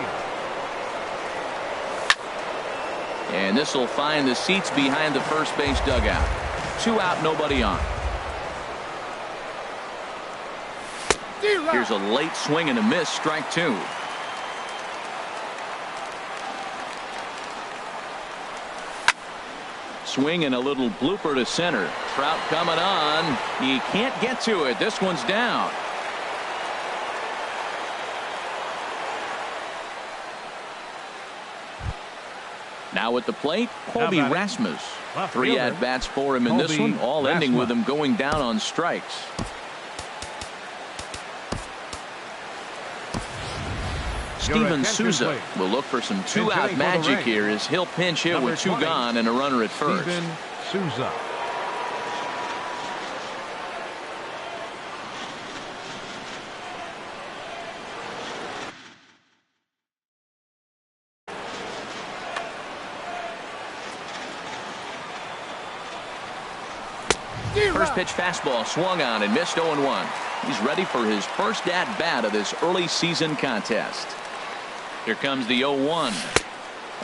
And this will find the seats behind the first base dugout. 2 out, nobody on. Here's a late swing and a miss, strike 2. Swing and a little blooper to center. Trout coming on. He can't get to it. This one's down. Now at the plate, Colby Rasmus. 3 at-bats for him in this one, all ending with him going down on strikes. Steven Souza will look for some 2-out magic here as he'll pinch hit with 2 gone and a runner at first. Steven Souza. First pitch fastball swung on and missed 0-1. He's ready for his first at-bat of this early season contest. Here comes the 0-1.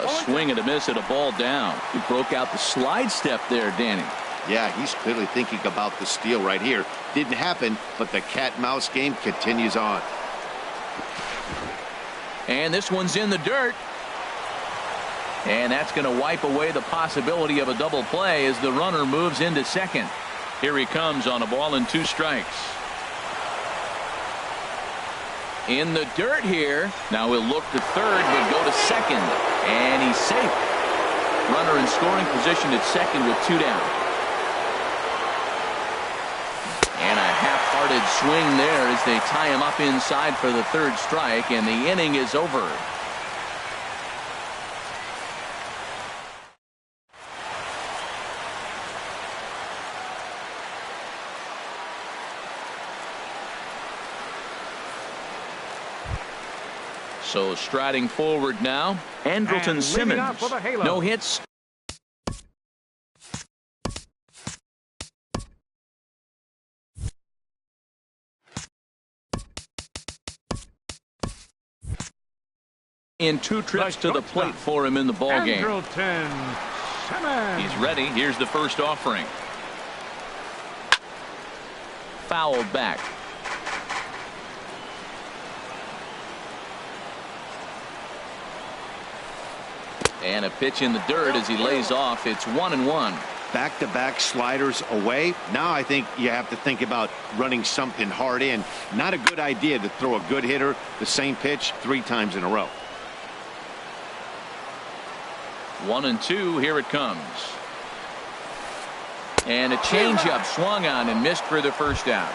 A swing and a miss at a ball down. He broke out the slide step there, Danny. Yeah, he's clearly thinking about the steal right here. Didn't happen, but the cat-mouse game continues on. And this one's in the dirt. And that's going to wipe away the possibility of a double play as the runner moves into second. Here he comes on a ball and 2 strikes. In the dirt here. Now he'll look to third, but go to second. And he's safe. Runner in scoring position at second with 2 down. And a half-hearted swing there as they tie him up inside for the 3rd strike, and the inning is over. So striding forward now, Andrelton Simmons. No hits. In 2 trips to the plate for him in the ball game. He's ready. Here's the first offering. Fouled back. And a pitch in the dirt as he lays off. It's 1-1. Back-to-back sliders away. Now I think you have to think about running something hard in. Not a good idea to throw a good hitter the same pitch 3 times in a row. 1-2. Here it comes. And a changeup swung on and missed for the first out.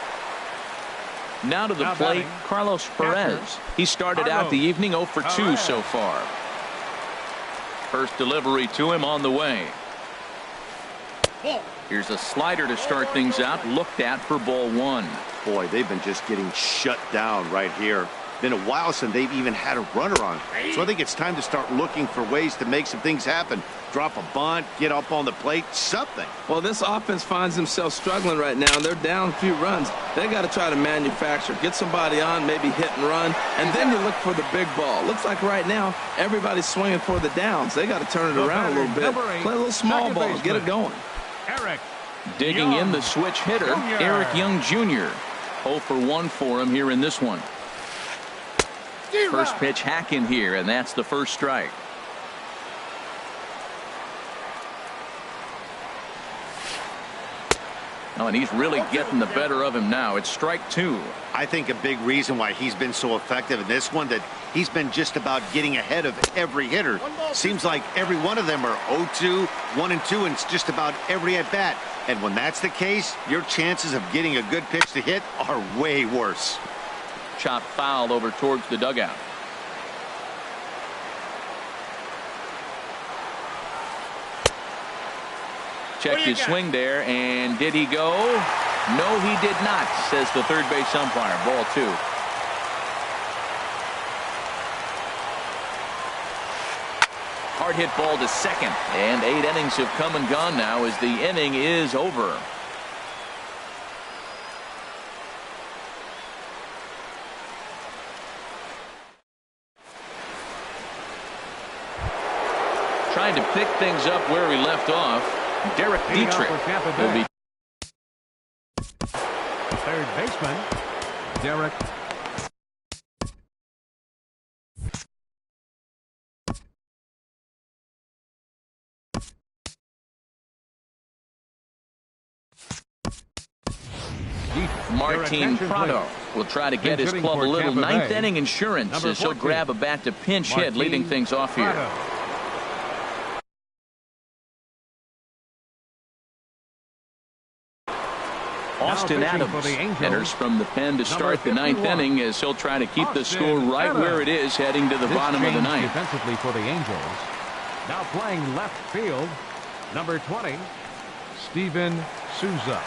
Now to the plate, Carlos Perez. He started out the evening 0 for 2 so far. First delivery to him on the way. Here's a slider to start things out. Looked at for ball 1. Boy, they've been just getting shut down right here. Been a while since they've even had a runner on. So I think it's time to start looking for ways to make some things happen. Drop a bunt, get up on the plate, something. Well, this offense finds themselves struggling right now. They're down a few runs. They got to try to manufacture, get somebody on, maybe hit and run, and then you look for the big ball. Looks like right now everybody's swinging for the downs. They got to turn it around a little bit. Play a little small ball, get it going. Digging in the switch hitter, Eric Young Jr. 0 for 1 for him here in this one. First pitch hack in here, and that's the first strike. Oh, and he's really getting the better of him now. It's strike 2. I think a big reason why he's been so effective in this one, that he's been just about getting ahead of every hitter. Seems like every one of them are 0-2, 1-2, and it's just about every at bat. And when that's the case, your chances of getting a good pitch to hit are way worse. Chop foul over towards the dugout. Check his swing there, and did he go? No, he did not, says the third base umpire. Ball 2. Hard hit ball to second, and 8 innings have come and gone now as the inning is over. Trying to pick things up where we left off. Derek Dietrich will be third baseman Derek Martin Prado will try to get his club a little ninth inning insurance as he'll grab a bat to pinch hit, leading things off here. Austin Adams enters from the pen to start the ninth inning as he'll try to keep the score right where it is heading to the bottom of the ninth. Defensively for the Angels. Now playing left field, number 20, Steven Souza.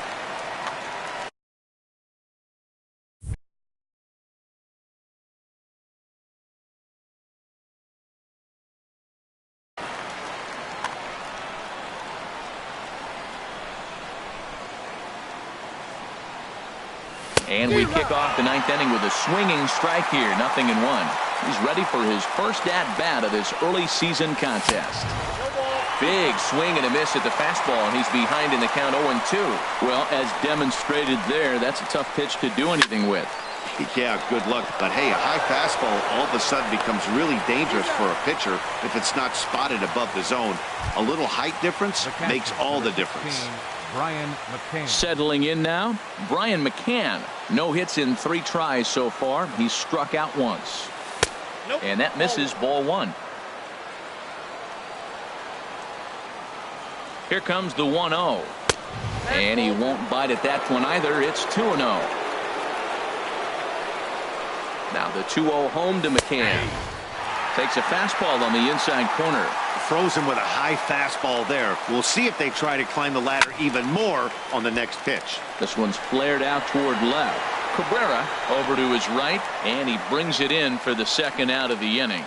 And we kick off the ninth inning with a swinging strike here, 0-1. He's ready for his first at-bat of this early season contest. Big swing and a miss at the fastball, and he's behind in the count 0-2. Well, as demonstrated there, that's a tough pitch to do anything with. Yeah, good luck. But hey, a high fastball all of a sudden becomes really dangerous for a pitcher if it's not spotted above the zone. A little height difference makes all the difference. Brian McCann. Settling in now, Brian McCann. No hits in 3 tries so far. He's struck out once. And that misses, ball 1. Here comes the 1-0. And he won't bite at that one either. It's 2-0. Now the 2-0 home to McCann. Takes a fastball on the inside corner. Frozen with a high fastball there. We'll see if they try to climb the ladder even more on the next pitch. This one's flared out toward left. Cabrera over to his right, and he brings it in for the second out of the inning.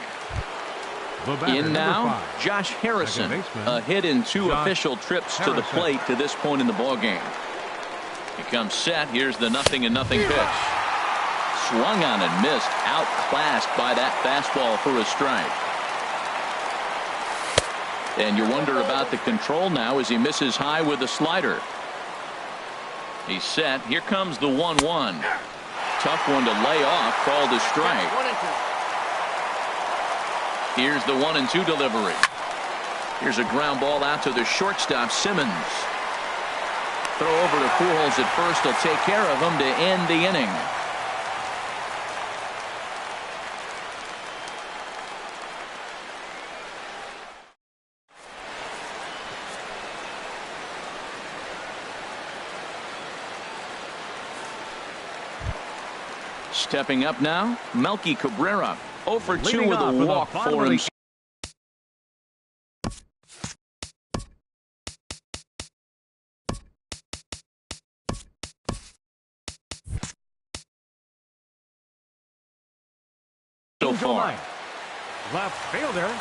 In now, Josh Harrison. A hit in 2 official trips to the plate to this point in the ballgame. He comes set. Here's the 0-0 pitch. Swung on and missed. Outclassed by that fastball for a strike. And you wonder about the control now as he misses high with a slider. He's set. Here comes the 1-1. Tough one to lay off. Called a strike. Here's the 1-2 delivery. Here's a ground ball out to the shortstop, Simmons. Throw over to Pujols at first. He'll take care of him to end the inning. Stepping up now, Melky Cabrera. 0 for 2 with a walk for him. So far. Left fielder,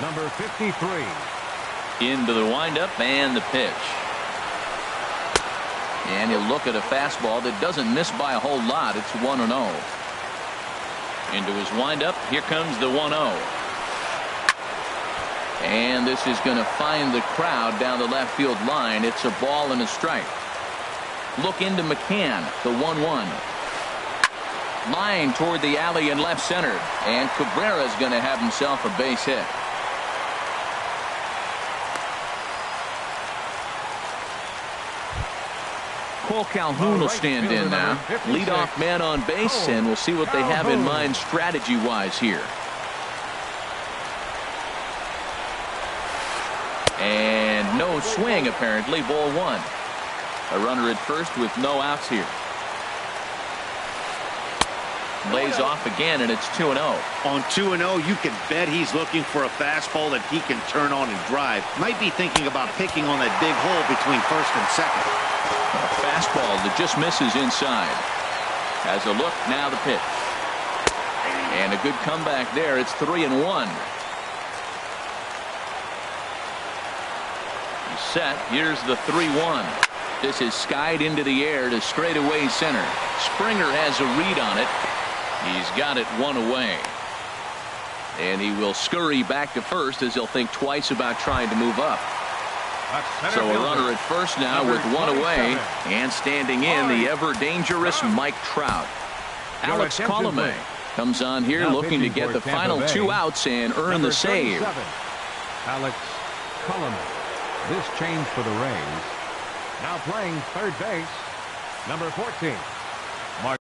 number 53. Into the windup and the pitch. And he'll look at a fastball that doesn't miss by a whole lot. It's 1-0. Into his windup. Here comes the 1-0. And this is going to find the crowd down the left field line. It's a ball and a strike. Look into McCann. The 1-1. Line toward the alley in left center. And Cabrera is going to have himself a base hit. Cole Calhoun will stand in now. Leadoff man on base, and we'll see what they have in mind strategy-wise here. And no swing, apparently. Ball 1. A runner at first with no outs here. Lays off again, and it's 2-0. On 2-0, you can bet he's looking for a fastball that he can turn on and drive. Might be thinking about picking on that big hole between first and second. A fastball that just misses inside. Has a look, now the pitch. And a good comeback there. It's 3-1. He's set. Here's the 3-1. This is skied into the air to straightaway center. Springer has a read on it. He's got it 1 away. And he will scurry back to first as he'll think twice about trying to move up. So a runner at first now with 1 away. And standing in, the ever-dangerous Mike Trout. Alex Colomé comes on here looking to get the final 2 outs and earn the save. Alex Colomé. This change for the Rays. Now playing third base, number 14, Martin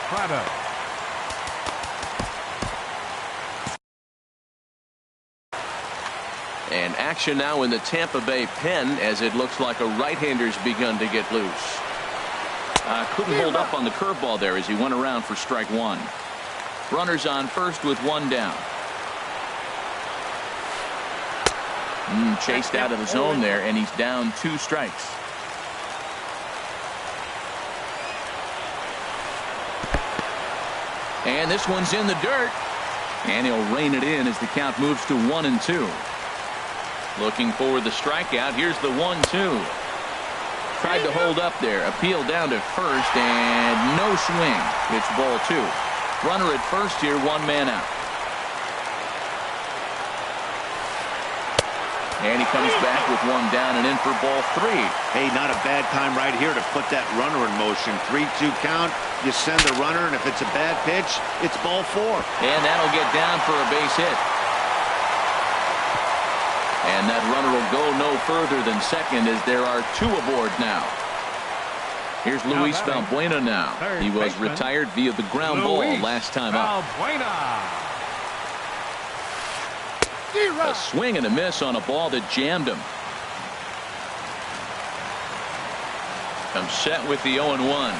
Prado. And action now in the Tampa Bay pen as it looks like a right-hander's begun to get loose. Couldn't hold up on the curveball there as he went around for strike one. Runners on first with one down. Chased out of the zone there, and he's down 2 strikes. And this one's in the dirt. And he'll rein it in as the count moves to 1-2. Looking for the strikeout. Here's the 1-2. Tried to hold up there. Appeal down to first, and no swing. It's ball 2. Runner at first here, 1 man out. And he comes back with 1 down and in for ball 3. Hey, not a bad time right here to put that runner in motion. 3-2 count. You send the runner, and if it's a bad pitch, it's ball 4. And that'll get down for a base hit. And that runner will go no further than second as there are 2 aboard now. Here's Luis Valbuena now. He was retired via the ground ball last time up. A swing and a miss on a ball that jammed him. Comes set with the 0-1.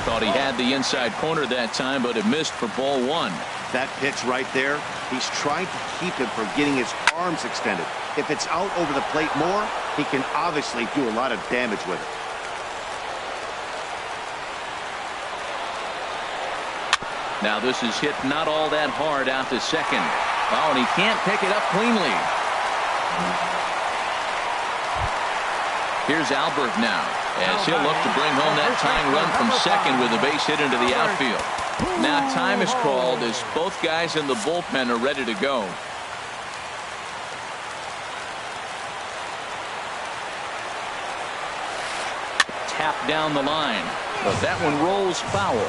Thought he had the inside corner that time, but it missed for ball 1. That pitch right there, he's trying to keep him from getting his arms extended. If it's out over the plate more, he can obviously do a lot of damage with it. Now this is hit not all that hard out to second. Oh, and he can't pick it up cleanly. Here's Albert now as he'll look to bring home that tying run from second with a base hit into the outfield. Now time is called as both guys in the bullpen are ready to go. Tap down the line, but that one rolls foul.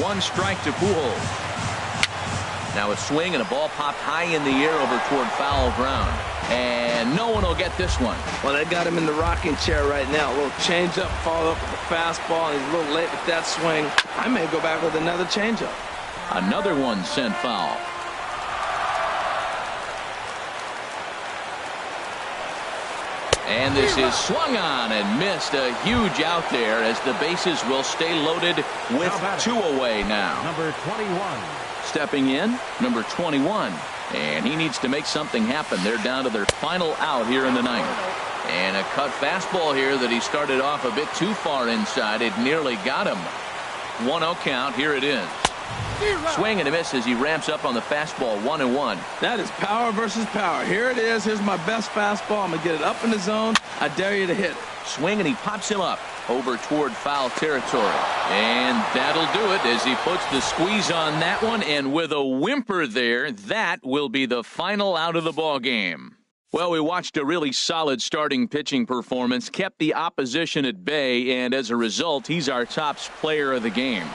1 strike to Pujols. Now a swing and a ball popped high in the air over toward foul ground. And no one will get this one. Well, they got him in the rocking chair right now. A little changeup, followed up with a fastball, and he's a little late with that swing. I may go back with another changeup. Another one sent foul. And this is swung on and missed. A huge out there as the bases will stay loaded with 2 away now. Number 21. Stepping in, number 21. And he needs to make something happen. They're down to their final out here in the 9th. And a cut fastball here that he started off a bit too far inside. It nearly got him. 1-0 count. Here it is. Swing and a miss as he ramps up on the fastball. 1-1. That is power versus power. Here it is. Here's my best fastball. I'm going to get it up in the zone. I dare you to hit it. Swing and he pops him up over toward foul territory. And that'll do it as he puts the squeeze on that one. And with a whimper there, that will be the final out of the ball game. Well, we watched a really solid starting pitching performance, kept the opposition at bay, and as a result, he's our top player of the game.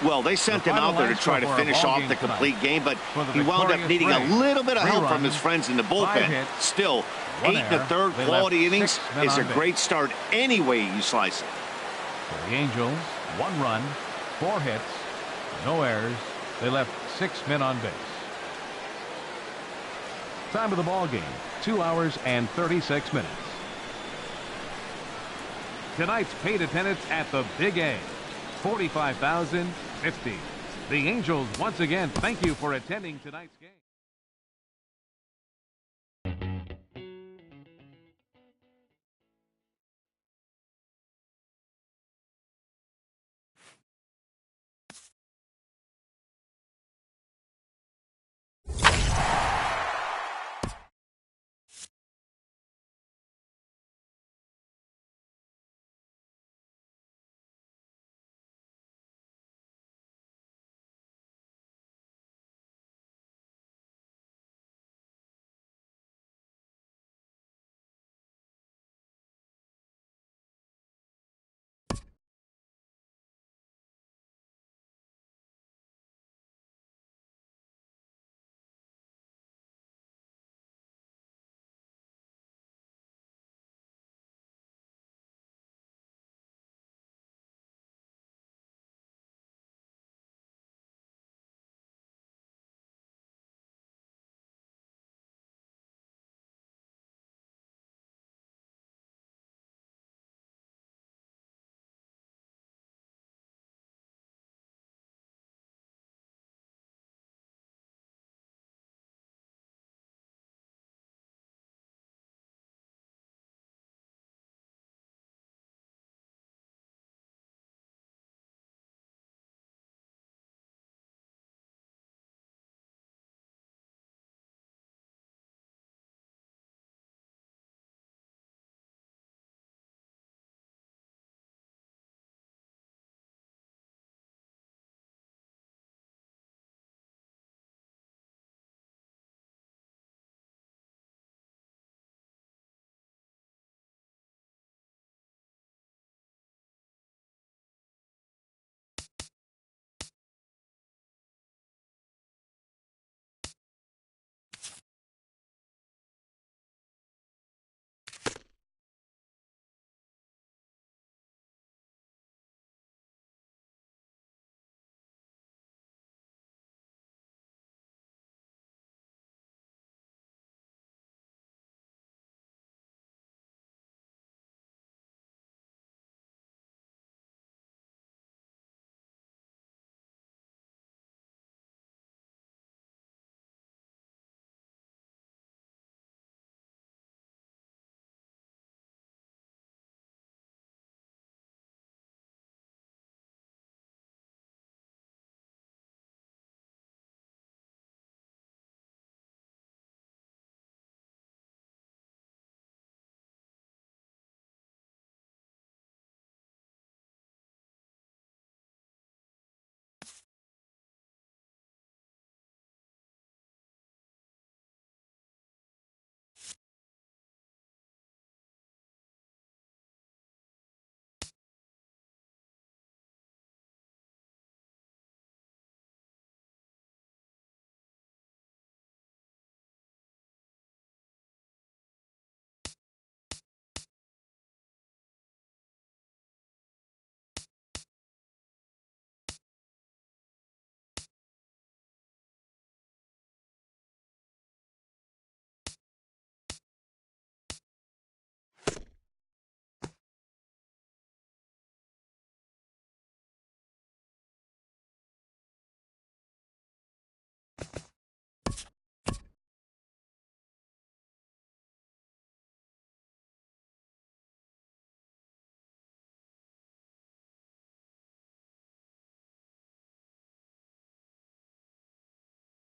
Well, they sent him out there to try to finish off the complete game, but he wound up needing a little bit of help from his friends in the bullpen. Still, 8 1/3 quality innings is a great start any way you slice it. For the Angels, 1 run, 4 hits, no errors. They left 6 men on base. Time of the ball game, 2 hours and 36 minutes. Tonight's paid attendance at the Big A, 45,050. The Angels once again thank you for attending tonight's game.